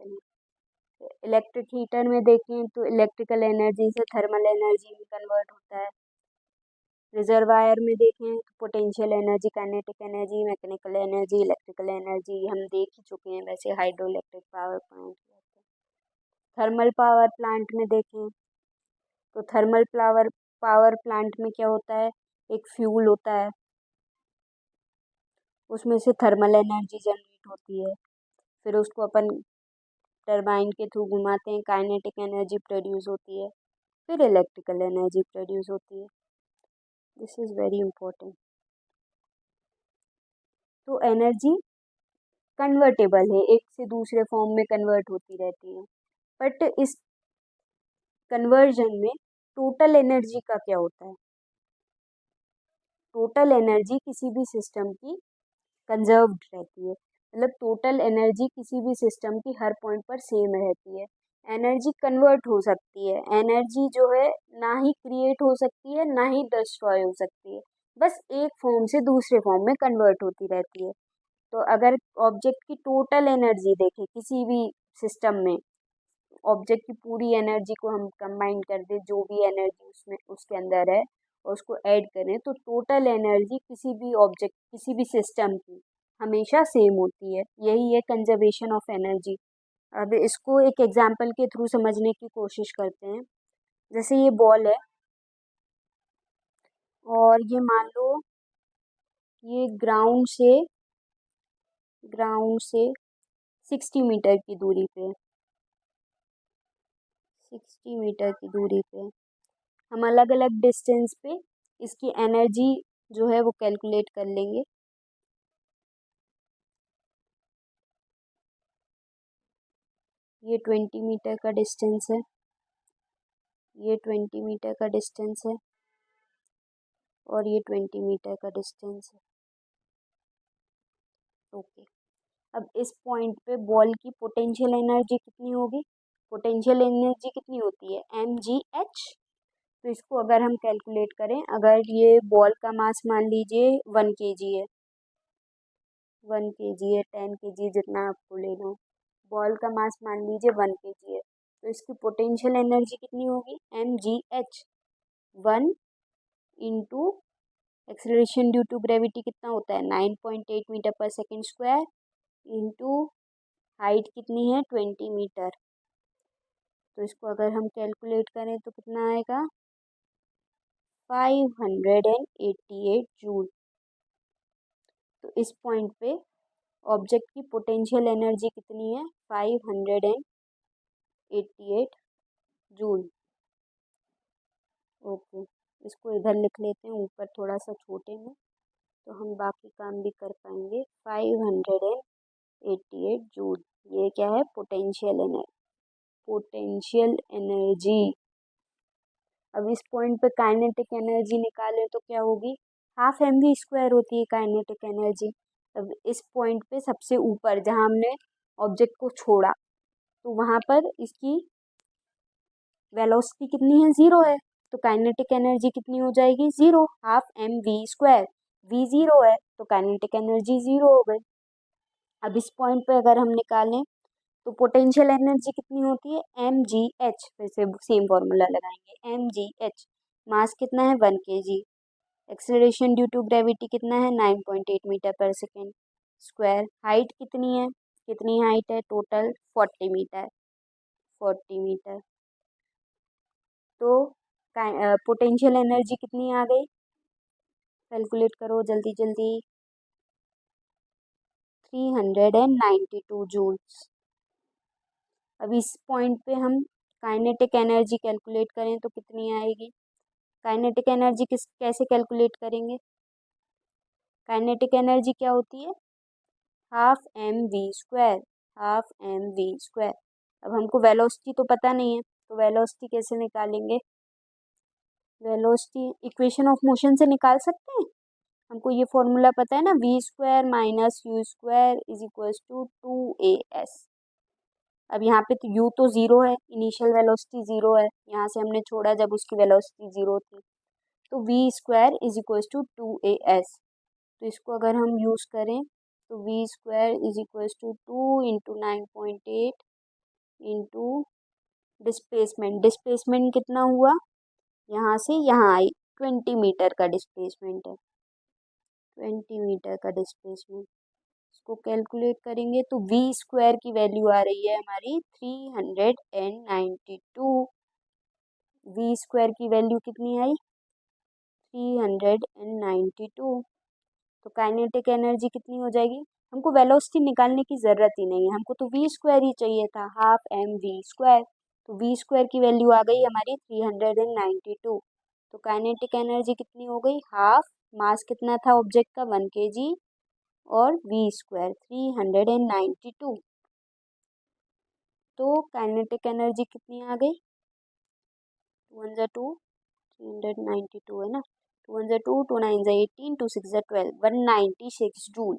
इलेक्ट्रिक हीटर में देखें तो इलेक्ट्रिकल एनर्जी से थर्मल एनर्जी में कन्वर्ट होता है। रिजर्वायर में देखें तो potential energy, kinetic energy, mechanical energy, electrical energy हम देख ही चुके हैं वैसे hydro electric power plant. Thermal power plant में देखें तो थर्मल पावर प्लांट में क्या होता है? एक फ्यूल होता है, उसमें से थर्मल एनर्जी जनरेट होती है, फिर उसको अपन टरबाइन के थ्रू घुमाते हैं, काइनेटिक एनर्जी प्रोड्यूस होती है, फिर इलेक्ट्रिकल एनर्जी प्रोड्यूस होती है। This is very important. तो एनर्जी कन्वर्टेबल है, एक से दूसरे फॉर्म में कन्वर्ट होती रहती है। बट इस कन्वर्जन में टोटल एनर्जी का क्या होता है? टोटल एनर्जी किसी भी सिस्टम की कंजर्व्ड रहती है। मतलब टोटल एनर्जी किसी भी सिस्टम की हर पॉइंट पर सेम रहती है। एनर्जी कन्वर्ट हो सकती है, एनर्जी जो है ना ही क्रिएट हो सकती है ना ही डिस्ट्रॉय हो सकती है, बस एक फॉर्म से दूसरे फॉर्म में कन्वर्ट होती रहती है। तो अगर ऑब्जेक्ट की टोटल एनर्जी देखें किसी भी सिस्टम में, ऑब्जेक्ट की पूरी एनर्जी को हम कंबाइन कर दें, जो भी एनर्जी उसमें उसके अंदर है और उसको ऐड करें, तो टोटल एनर्जी किसी भी ऑब्जेक्ट किसी भी सिस्टम की हमेशा सेम होती है। यही है कंजर्वेशन ऑफ एनर्जी। अब इसको एक एग्जांपल के थ्रू समझने की कोशिश करते हैं। जैसे ये बॉल है और ये मान लो ये ग्राउंड से 60 मीटर की दूरी पे, 60 मीटर की दूरी पे हम अलग अलग डिस्टेंस पे इसकी एनर्जी जो है वो कैलकुलेट कर लेंगे। ये 20 मीटर का डिस्टेंस है, ये 20 मीटर का डिस्टेंस है और ये 20 मीटर का डिस्टेंस है। ओके, अब इस पॉइंट पे बॉल की पोटेंशियल एनर्जी कितनी होगी? पोटेंशियल एनर्जी कितनी होती है? mgh। तो इसको अगर हम कैलकुलेट करें, अगर ये बॉल का मास मान लीजिए 1 kg है, 1 kg है, 10 kg जितना आपको लेना हो, बॉल का मास मान लीजिए 1 kg है, तो इसकी पोटेंशियल एनर्जी कितनी होगी? mgh 1 into acceleration due to gravity कितना होता है? 9.8 metre per second square into height कितनी है? 20 मीटर। तो इसको अगर हम कैलकुलेट करें तो कितना आएगा? 588 जूल। तो इस पॉइंट पे ऑब्जेक्ट की पोटेंशियल एनर्जी कितनी है? 588 जूल। ओके, इसको इधर लिख लेते हैं ऊपर थोड़ा सा छोटे में, तो हम बाकी काम भी कर पाएंगे। 588 जूल, ये क्या है? Potential energy. अब इस पॉइंट पे काइनेटिक एनर्जी निकालें तो क्या होगी? हाफ mv² होती है काइनेटिक एनर्जी। अब इस पॉइंट पे सबसे ऊपर जहाँ हमने ऑब्जेक्ट को छोड़ा, तो वहाँ पर इसकी वेलोसिटी कितनी है? 0 है, तो काइनेटिक एनर्जी कितनी हो जाएगी? 0, हाफ mv²। v 0 है तो काइनेटिक एनर्जी 0 हो गई। अब इस पॉइंट पे अगर हम निकालें तो पोटेंशियल एनर्जी कितनी होती है? mgh। फिर से सेम फॉर्मूला लगाएंगे, mgh। मास कितना है? 1 kg। Acceleration due to gravity कितना है? 9.8 metre per second square. Height कितनी है? कितनी हाइट है टोटल? 40 metre, 40 metre. तो पोटेंशियल एनर्जी कितनी आ गई? कैलकुलेट करो जल्दी जल्दी। 392 जूल्स। अब इस पॉइंट पे हम काइनेटिक एनर्जी कैलकुलेट करें तो कितनी आएगी? काइनेटिक एनर्जी कैसे कैलकुलेट करेंगे? काइनेटिक एनर्जी क्या होती है? Half mv², half mv²। अब हमको वेलोसिटी तो पता नहीं है, तो वेलोसिटी कैसे निकालेंगे? वेलोसिटी इक्वेशन ऑफ मोशन से निकाल सकते हैं। हमको ये फॉर्मूला पता है ना, v² minus u² is equals to 2as। अब यहाँ पे तो u तो 0 है, इनिशियल वेलोसिटी 0 है, यहाँ से हमने छोड़ा जब उसकी वेलोसिटी 0 थी, तो v² is equals to 2as। तो इसको अगर हम यूज़ करें तो v² is equals to 2 × 9.8 into displacement. Displacement कितना हुआ? यहाँ से यहाँ आई 20 मीटर का डिस्प्लेसमेंट है, 20 मीटर का डिस्प्लेसमेंट। इसको कैलकुलेट करेंगे तो v² की वैल्यू आ रही है हमारी 392। v² की वैल्यू कितनी आई? 392। तो काइनेटिक एनर्जी कितनी हो जाएगी? हमको वेलोसिटी निकालने की ज़रूरत ही नहीं है, हमको तो v² ही चाहिए था, हाफ mv²। तो v² की वैल्यू आ गई हमारी 392। तो काइनेटिक एनर्जी कितनी हो गई? हाफ, मास कितना था ऑब्जेक्ट का? 1 kg, और v² 392। तो काइनेटिक एनर्जी कितनी आ गई? 2 × 2 392 है ना, 2 × 2 2 9 18 2 6 12 196 जूल।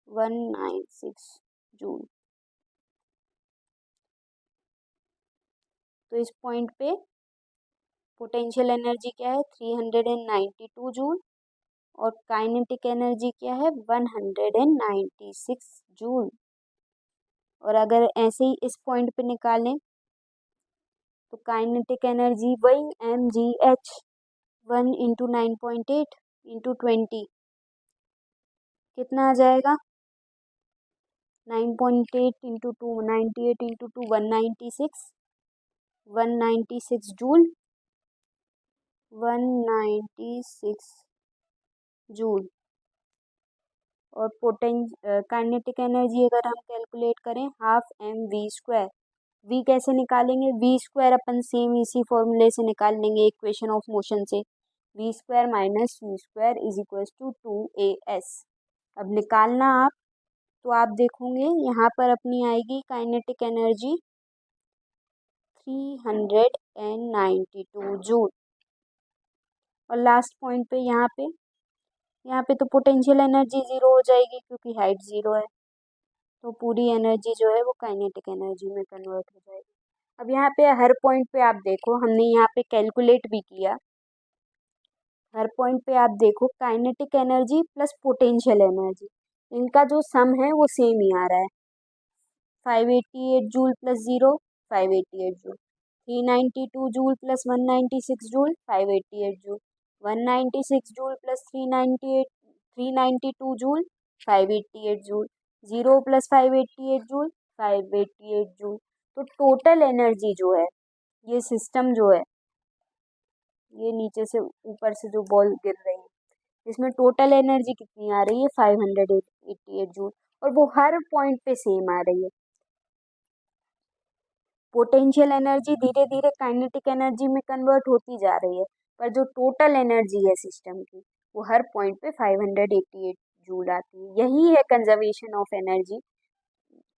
196 जूल। तो इस पॉइंट पे पोटेंशियल एनर्जी क्या है 392 जूल और काइनेटिक एनर्जी क्या है 196 जूल। और अगर ऐसे ही इस पॉइंट पे निकालें तो काइनेटिक एनर्जी वही mgh 1 × 9.8 × 20 कितना आ जाएगा 9.8 × 2 98 × 2 196 जूल 196 जूल। और काइनेटिक एनर्जी अगर हम कैलकुलेट करें ½ mv²। v कैसे निकालेंगे v² अपन सेम इसी फॉर्मूले से निकाल लेंगे इक्वेशन ऑफ मोशन से v² - v² = 2as। अब निकालना आप तो आप देखोगे यहाँ पर अपनी आएगी काइनेटिक एनर्जी 392 जूल। और लास्ट पॉइंट पे यहाँ पे तो पोटेंशियल एनर्जी 0 हो जाएगी क्योंकि हाइट 0 है, तो पूरी एनर्जी जो है वो काइनेटिक एनर्जी में कन्वर्ट हो जाएगी। अब यहाँ पे हर पॉइंट पे आप देखो हमने यहाँ पे कैलकुलेट भी किया, हर पॉइंट पे आप देखो kinetic energy plus potential energy इनका जो सम है वो सेम ही आ रहा है 588 joule plus 0 588 joule 392 joule plus 196 joule 588 joule 196 joule plus 392 joule 588 joule 0 plus 588 joule 588 joule. तो टोटल एनर्जी जो है ये सिस्टम जो है ये नीचे से ऊपर से जो बॉल गिर रही है इसमें टोटल एनर्जी कितनी आ रही है 588 जूल और वो हर पॉइंट पे सेम आ रही है। पोटेंशियल एनर्जी धीरे धीरे काइनेटिक एनर्जी में कन्वर्ट होती जा रही है पर जो टोटल एनर्जी है सिस्टम की वो हर पॉइंट पे 588 जूल आती है। यही है conservation of energy.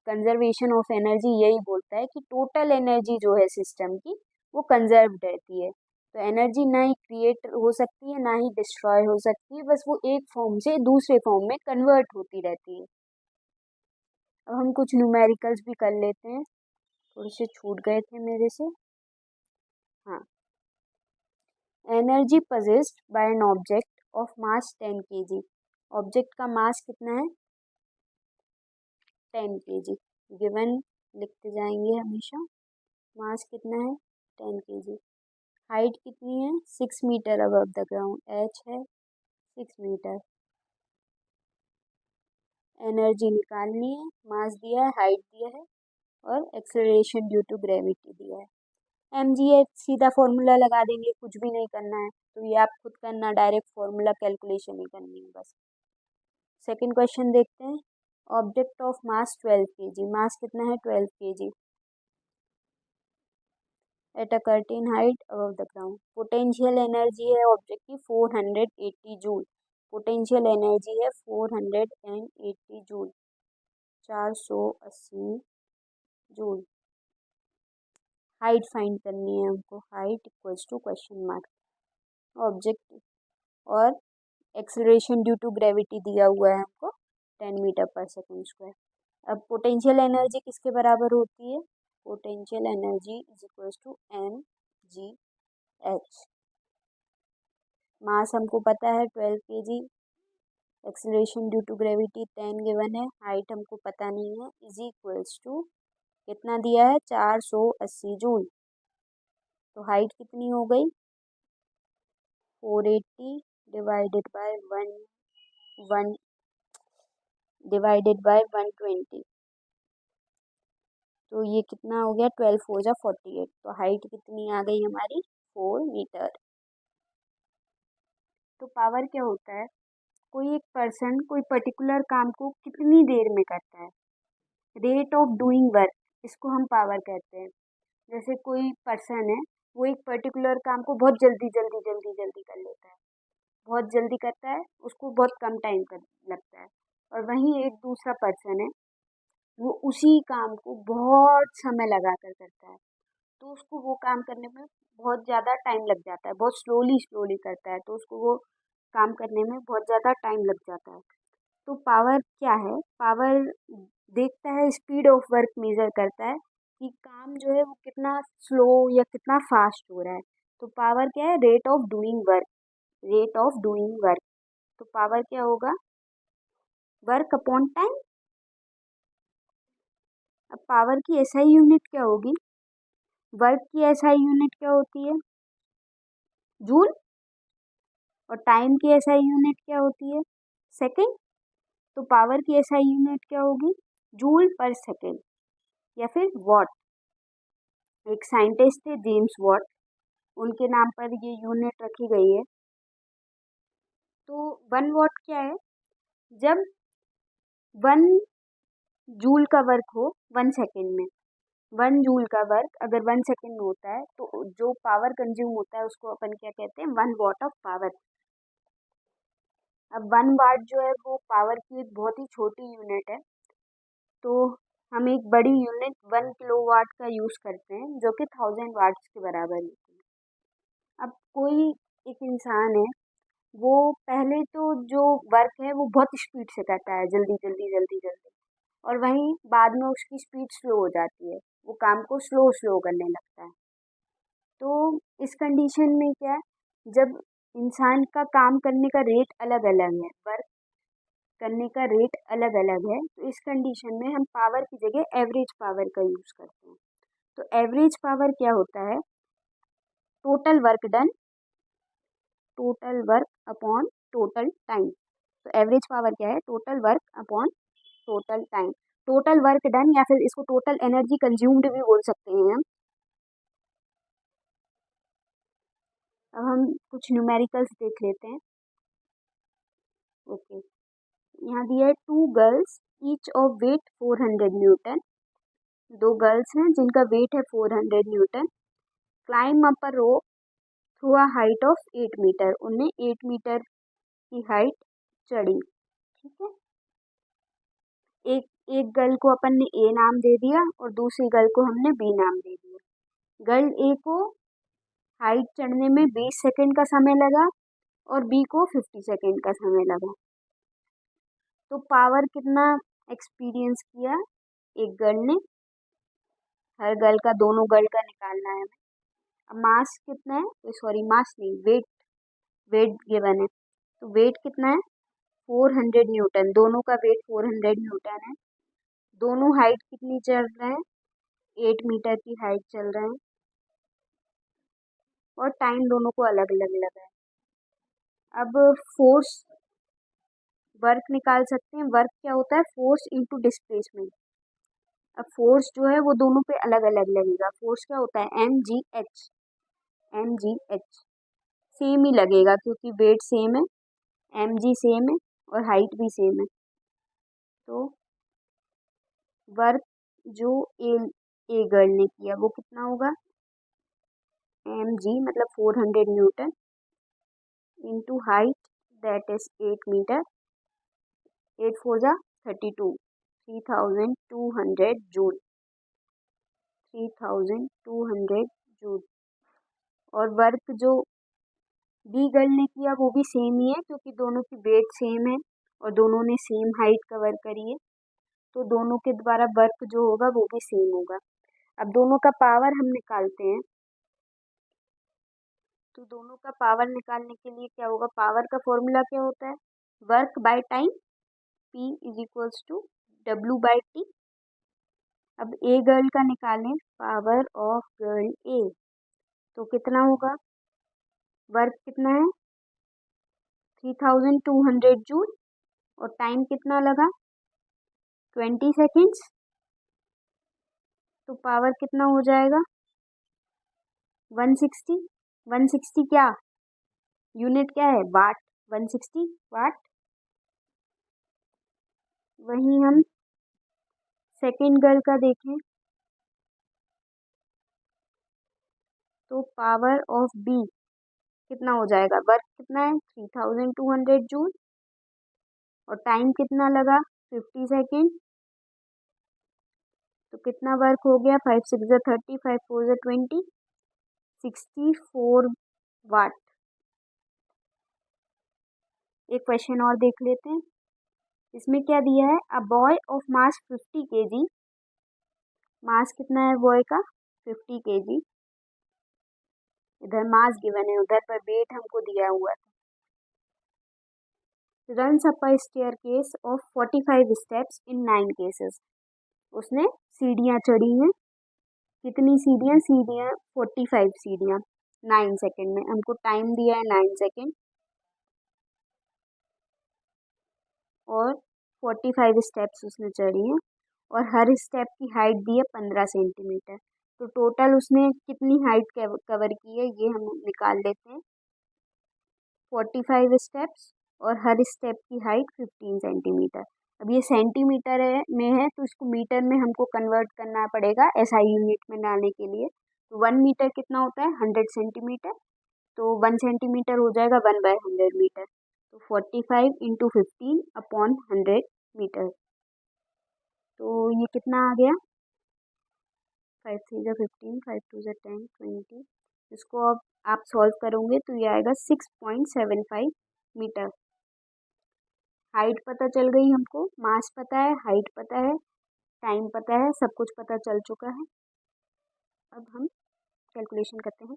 Conservation of energy यही बोलता है कि टोटल एनर्जी जो है सिस्टम की वो कंजर्व्ड रहती है। तो एनर्जी ना ही क्रिएट हो सकती है ना ही डिस्ट्रॉय हो सकती है, बस वो एक फॉर्म से दूसरे फॉर्म में कन्वर्ट होती रहती है। अब हम कुछ न्यूमेरिकल्स भी कर लेते हैं, थोड़े से छूट गए थे मेरे से। हाँ, energy possessed by an object of mass 10 kg। Object का मास कितना है 10 kg। गिवन लिखते जाएंगे हमेशा, मास कितना है 10 kg। हाइट कितनी है 6 metre above the ground, h है 6 मीटर। एनर्जी निकालनी है, मास दिया है, हाइट दिया है और एक्सेलरेशन ड्यू टू ग्रेविटी दिया है। mgh सीधा फॉर्मूला लगा देंगे, कुछ भी नहीं करना है, तो ये आप खुद करना, डायरेक्ट फॉर्मूला कैलकुलेशन ही करनी है बस। सेकंड क्वेश्चन देखते हैं। Object of mass 12 kg। मास कितना है 12 kg at a curtain height above the ground. Potential energy है ऑब्जेक्ट की 480 जूल। पोटेंशियल एनर्जी है 480 जूल 480 जूल। हाइट फाइंड करनी है हमको, height equals to question mark object और एक्सेलरेशन ड्यू टू ग्रेविटी दिया हुआ है हमको 10 मीटर पर सेकेंड स्क्वायर। अब पोटेंशियल एनर्जी किसके बराबर होती है, potential energy is equals to mgh। Mass हमको पता है 12 kg, acceleration due to gravity 10 given है, हाइट हमको पता नहीं है, इज इक्वल्स टू कितना दिया है 480 जूल। तो हाइट कितनी हो गई 480 डिवाइडेड बाय 120, तो ये कितना हो गया 12 4 जा 48। तो हाइट कितनी आ गई हमारी 4 मीटर। तो पावर क्या होता है, कोई एक पर्सन कोई पर्टिकुलर काम को कितनी देर में करता है, रेट ऑफ डूइंग वर्क, इसको हम पावर कहते हैं। जैसे कोई पर्सन है वो एक पर्टिकुलर काम को बहुत जल्दी जल्दी जल्दी जल्दी कर लेता है, बहुत जल्दी करता है, उसको बहुत कम टाइम कर लगता है। और वहीं एक दूसरा पर्सन है वो उसी काम को बहुत समय लगा कर करता है, तो उसको वो काम करने में बहुत ज़्यादा टाइम लग जाता है, बहुत स्लोली स्लोली करता है तो उसको वो काम करने में बहुत ज़्यादा टाइम लग जाता है। तो पावर क्या है, पावर देखता है, स्पीड ऑफ वर्क मेजर करता है कि काम जो है वो कितना स्लो या कितना फास्ट हो रहा है। तो पावर क्या है, rate of doing work, rate of doing work. तो पावर क्या होगा, वर्क अपॉन टाइम। अब पावर की एसआई यूनिट क्या होगी, वर्क की एसआई यूनिट क्या होती है, जूल, और टाइम की एसआई यूनिट क्या होती है, सेकेंड। तो पावर की एसआई यूनिट क्या होगी, जूल पर सेकेंड या फिर वॉट। एक साइंटिस्ट थे जेम्स वॉट, उनके नाम पर ये यूनिट रखी गई है। तो 1 वॉट क्या है, जब 1 जूल का वर्क हो 1 सेकेंड में, 1 जूल का वर्क अगर 1 सेकेंड में होता है तो जो पावर कंज्यूम होता है उसको अपन क्या कहते हैं, 1 वॉट ऑफ पावर। अब 1 वाट जो है वो पावर की एक बहुत ही छोटी यूनिट है। तो हम एक बड़ी यूनिट 1 किलोवाट का यूज़ करते हैं जो कि 1000 वाट्स के बराबर होती है। अब कोई एक इंसान है, वो पहले तो जो वर्क है वो बहुत स्पीड से करता है, जल्दी जल्दी जल्दी जल्दी, और वहीं बाद में उसकी स्पीड स्लो हो जाती है, वो काम को स्लो स्लो करने लगता है। तो इस कंडीशन में क्या है, जब इंसान का काम करने का रेट अलग अलग है, वर्क करने का रेट अलग अलग है, तो इस कंडीशन में हम पावर की जगह एवरेज पावर का यूज़ करते हैं। तो एवरेज पावर क्या होता है, total work done, total work upon total time. तो एवरेज पावर क्या है, total work upon total time. Total work done या फिर इसको टोटल एनर्जी कंज्यूम्ड भी बोल सकते हैं हम। अब हम कुछ न्यूमेरिकल्स देख लेते हैं। ओके, यहाँ दिया है 2 girls each of weight 400 newton. 2 girls हैं जिनका वेट है 400 newton. Climb up a rope through a height of 8 metre. उनने 8 मीटर की हाइट चढ़ी, ठीक है। एक एक गर्ल को अपन ने ए नाम दे दिया और दूसरी गर्ल को हमने बी नाम दे दिया। गर्ल ए को हाइट चढ़ने में 20 सेकंड का समय लगा और बी को 50 सेकंड का समय लगा। तो पावर कितना एक्सपीरियंस किया एक गर्ल ने, हर गर्ल का, दोनों गर्ल का निकालना है हमें। अब मास कितना है, सॉरी मास नहीं, वेट, वेट गिवन है। तो वेट कितना है, 400 न्यूटन, दोनों का वेट 400 न्यूटन है। दोनों हाइट कितनी चल रहे हैं, 8 मीटर की हाइट चल रहे हैं, और टाइम दोनों को अलग अलग लगा है। अब फोर्स, वर्क निकाल सकते हैं। वर्क क्या होता है, फोर्स इनटू डिस्प्लेसमेंट। अब फोर्स जो है वो दोनों पे अलग अलग लगेगा। फोर्स क्या होता है, mgh, mgh सेम ही लगेगा क्योंकि वेट सेम है, mg सेम है और हाइट भी सेम है। तो वर्क जो ए गर्ल ने किया वो कितना होगा, mg मतलब 400 newton into height that is 8 metre, 8 4 जा 32, 3200 जूल, 3200 जूल। और वर्क जो बी गर्ल ने किया वो भी सेम ही है क्योंकि दोनों की वेट सेम है और दोनों ने सेम हाइट कवर करी है, तो दोनों के द्वारा वर्क जो होगा वो भी सेम होगा। अब दोनों का पावर हम निकालते हैं। तो दोनों का पावर निकालने के लिए क्या होगा, पावर का फॉर्मूला क्या होता है, work by time, P is equals to W/T। अब ए गर्ल का निकालें, पावर ऑफ गर्ल ए, तो कितना होगा, वर्क कितना है 3200 जूल और टाइम कितना लगा 20 सेकेंड्स। तो पावर कितना हो जाएगा 160। 160 क्या, यूनिट क्या है, वाट, 160 वाट। वहीं हम सेकेंड गर्ल का देखें तो पावर ऑफ बी कितना हो जाएगा, वर्क कितना है 3200 जूल और टाइम कितना लगा 50 सेकेंड। तो कितना वर्क हो गया, 5 6 जा 30, 5 4 जा 20, 64 वाट। एक क्वेश्चन और देख लेते हैं। इसमें क्या दिया है, a boy of mass 50 kg, मास कितना है बॉय का 50 kg, इधर मास गिवन है, उधर पर वेट हमको दिया हुआ था। Runs up a staircase of 45 steps in 9 cases, उसने सीढ़ियाँ चढ़ी हैं, कितनी सीढ़ियाँ 45 सीढ़ियाँ 9 सेकेंड में, हमको टाइम दिया है 9 सेकेंड, और 45 स्टेप्स उसने चढ़ी हैं, और हर स्टेप की हाइट दी है 15 सेंटीमीटर। तो टोटल उसने कितनी हाइट कवर की है ये हम निकाल लेते हैं। 45 स्टेप्स और हर स्टेप की हाइट 15 सेंटीमीटर। अब ये सेंटीमीटर में है तो इसको मीटर में हमको कन्वर्ट करना पड़ेगा एसआई यूनिट में लाने के लिए। तो 1 मीटर कितना होता है 100 सेंटीमीटर, तो 1 सेंटीमीटर हो जाएगा 1/100 मीटर। तो 45 इंटू 15 अपॉन 100 मीटर, तो ये कितना आ गया 5 3 जा 15, 5 2 जा 10, 20। इसको अब आप सॉल्व करोगे तो ये आएगा 6.75 मीटर। हाइट पता चल गई हमको, मास पता है, हाइट पता है, टाइम पता है, सब कुछ पता चल चुका है। अब हम कैलकुलेशन करते हैं।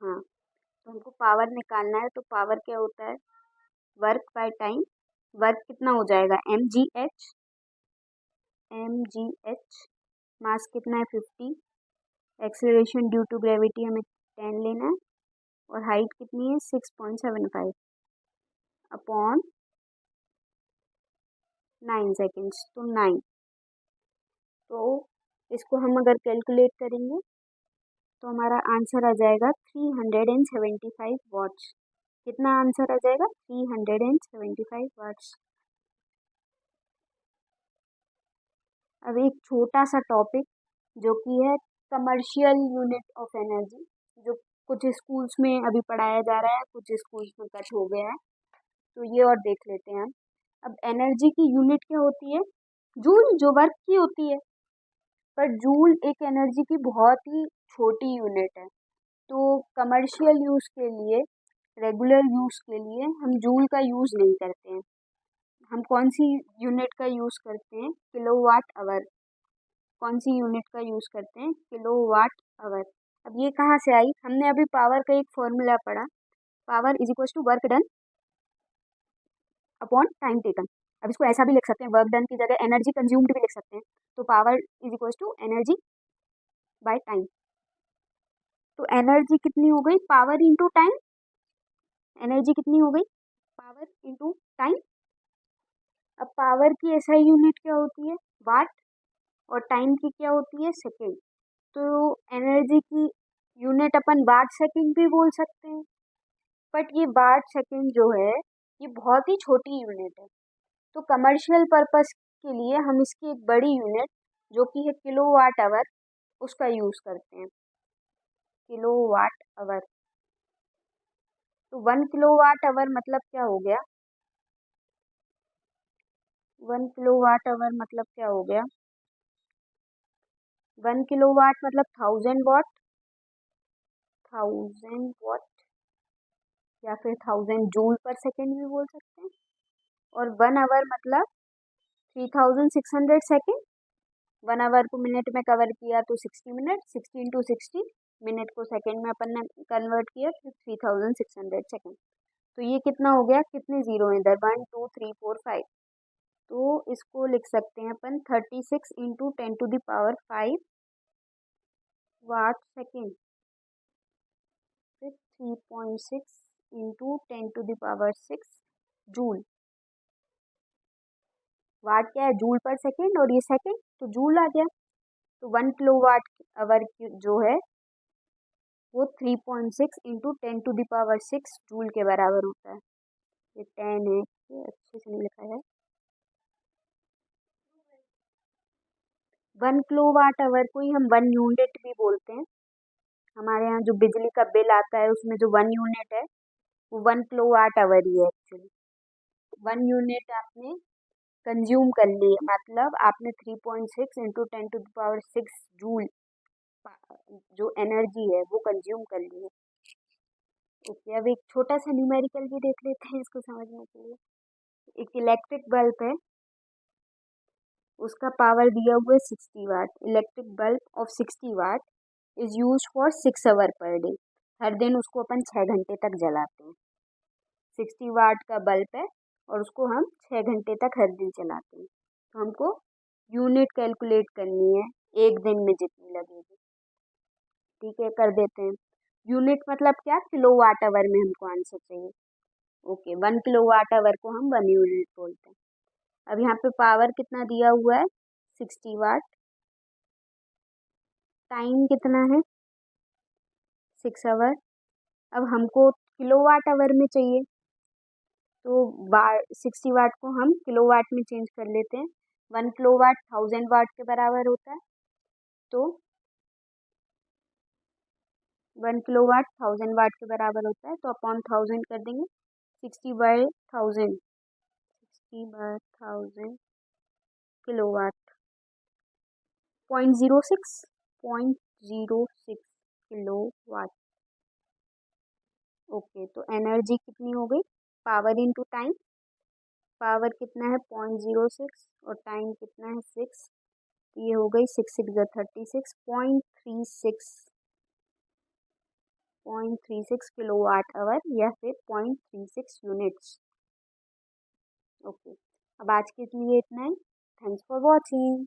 हाँ, तो हमको पावर निकालना है, तो पावर क्या होता है वर्क बाय टाइम। वर्क कितना हो जाएगा mgh, मास कितना है 50, एक्सेलरेशन ड्यू टू ग्रेविटी हमें 10 लेना है, और हाइट कितनी है 6.75 अपॉन 9 सेकेंड्स, तो 9। तो इसको हम अगर कैलकुलेट करेंगे तो हमारा आंसर आ जाएगा 375 वॉट्स। कितना आंसर आ जाएगा 375 वॉट्स। अब एक छोटा सा टॉपिक जो कि है कमर्शियल यूनिट ऑफ एनर्जी, जो कुछ स्कूल्स में अभी पढ़ाया जा रहा है, कुछ स्कूल्स में कट हो गया है, तो ये और देख लेते हैं हम। अब एनर्जी की यूनिट क्या होती है जूल, जो वर्क की होती है, पर जूल एक एनर्जी की बहुत ही छोटी यूनिट है। तो कमर्शियल यूज़ के लिए, रेगुलर यूज़ के लिए हम जूल का यूज़ नहीं करते हैं। हम कौन सी यूनिट का यूज़ करते हैं किलोवाट आवर। कौन सी यूनिट का यूज़ करते हैं किलोवाट आवर। अब ये कहाँ से आई, हमने अभी पावर का एक फॉर्मूला पढ़ा, power is equal to work done upon time taken. अब इसको ऐसा भी लिख सकते हैं, वर्क डन की जगह एनर्जी कंज्यूम्ड भी लिख सकते हैं। तो power is equal to energy by time. तो एनर्जी कितनी हो गई पावर इंटू टाइम, एनर्जी कितनी हो गई पावर इंटू टाइम। अब पावर की एसआई यूनिट क्या होती है वाट, और टाइम की क्या होती है सेकेंड। तो एनर्जी की यूनिट अपन वाट सेकेंड भी बोल सकते हैं, बट ये वाट सेकेंड जो है ये बहुत ही छोटी यूनिट है। तो कमर्शियल पर्पस के लिए हम इसकी एक बड़ी यूनिट जो कि है किलोवाट आवर उसका यूज़ करते हैं, किलोवाट आवर। तो 1 किलोवाट आवर मतलब क्या हो गया, 1 किलोवाट आवर मतलब क्या हो गया, 1 किलोवाट मतलब 1000 वाट, 1000 वाट, या फिर 1000 जूल पर सेकेंड भी बोल सकते हैं। और 1 आवर मतलब 3600 सेकेंड। 1 आवर को मिनट में कवर किया तो 60 मिनट, 60 × 60 मिनट को सेकेंड में अपन ने कन्वर्ट किया तो 3600 सेकेंड। तो ये कितना हो गया, कितने जीरो हैं इधर 1 2 3 4 5, तो इसको लिख सकते हैं अपन 36 × 10⁵ वाट सेकेंड, फिर 3.6 × 10⁶ जूल। वाट क्या है जूल पर सेकेंड, और ये सेकेंड तो जूल आ गया। तो 1 किलोवाट आवर जो है वो 3.6 × 10⁶ जूल के बराबर होता है। ये 10 है, ये अच्छे से नहीं लिखा है। 1 किलोवाट आवर को ही हम 1 यूनिट भी बोलते हैं। हमारे यहाँ जो बिजली का बिल आता है उसमें जो 1 यूनिट है वो 1 किलोवाट आवर ही है एक्चुअली। 1 यूनिट आपने कंज्यूम कर ली है, मतलब आपने 3.6 × 10⁶ जूल जो एनर्जी है वो कंज्यूम कर ली है। ओके, अब एक छोटा सा न्यूमेरिकल भी देख लेते हैं इसको समझने के लिए। एक इलेक्ट्रिक बल्ब है, उसका पावर दिया हुआ है 60 watt. Electric bulb of 60 watt is use for 6 hour per day. हर दिन उसको अपन 6 घंटे तक जलाते हैं। 60 वाट का बल्ब है और उसको हम 6 घंटे तक हर दिन चलाते हैं। तो हमको यूनिट कैलकुलेट करनी है एक दिन में जितनी लगेगी। ठीक है, कर देते हैं। यूनिट मतलब क्या, किलो वाट आवर में हमको आंसर चाहिए। ओके, 1 किलो वाट आवर को हम 1 यूनिट बोलते हैं। अब यहाँ पे पावर कितना दिया हुआ है, 60 वाट। टाइम कितना है, 6 आवर। अब हमको किलो वाट आवर में चाहिए, तो 60 वाट को हम किलो वाट में चेंज कर लेते हैं। 1 किलो वाट 1000 वाट के बराबर होता है। तो 1 किलो वाट 1000 वाट के बराबर होता है, तो अपॉन 1000 कर देंगे। 60/1000, 60/1000 kilowatt, 0.06 kilowatt. Okay, तो एनर्जी कितनी हो गई, पावर इनटू टाइम। पावर कितना है 0.06 और टाइम कितना है 6। ये हो गई 6×6 = 36, 0.36 किलो वाट आवर या फिर 0.36 यूनिट्स। ओके, अब आज के लिए इतना ही। Thanks for watching.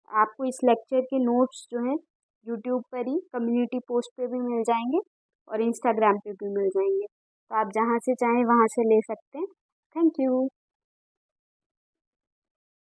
आपको इस लेक्चर के नोट्स जो हैं यूट्यूब पर ही कम्युनिटी पोस्ट पे भी मिल जाएंगे और इंस्टाग्राम पे भी मिल जाएंगे, तो आप जहाँ से चाहें वहाँ से ले सकते हैं। Thank you.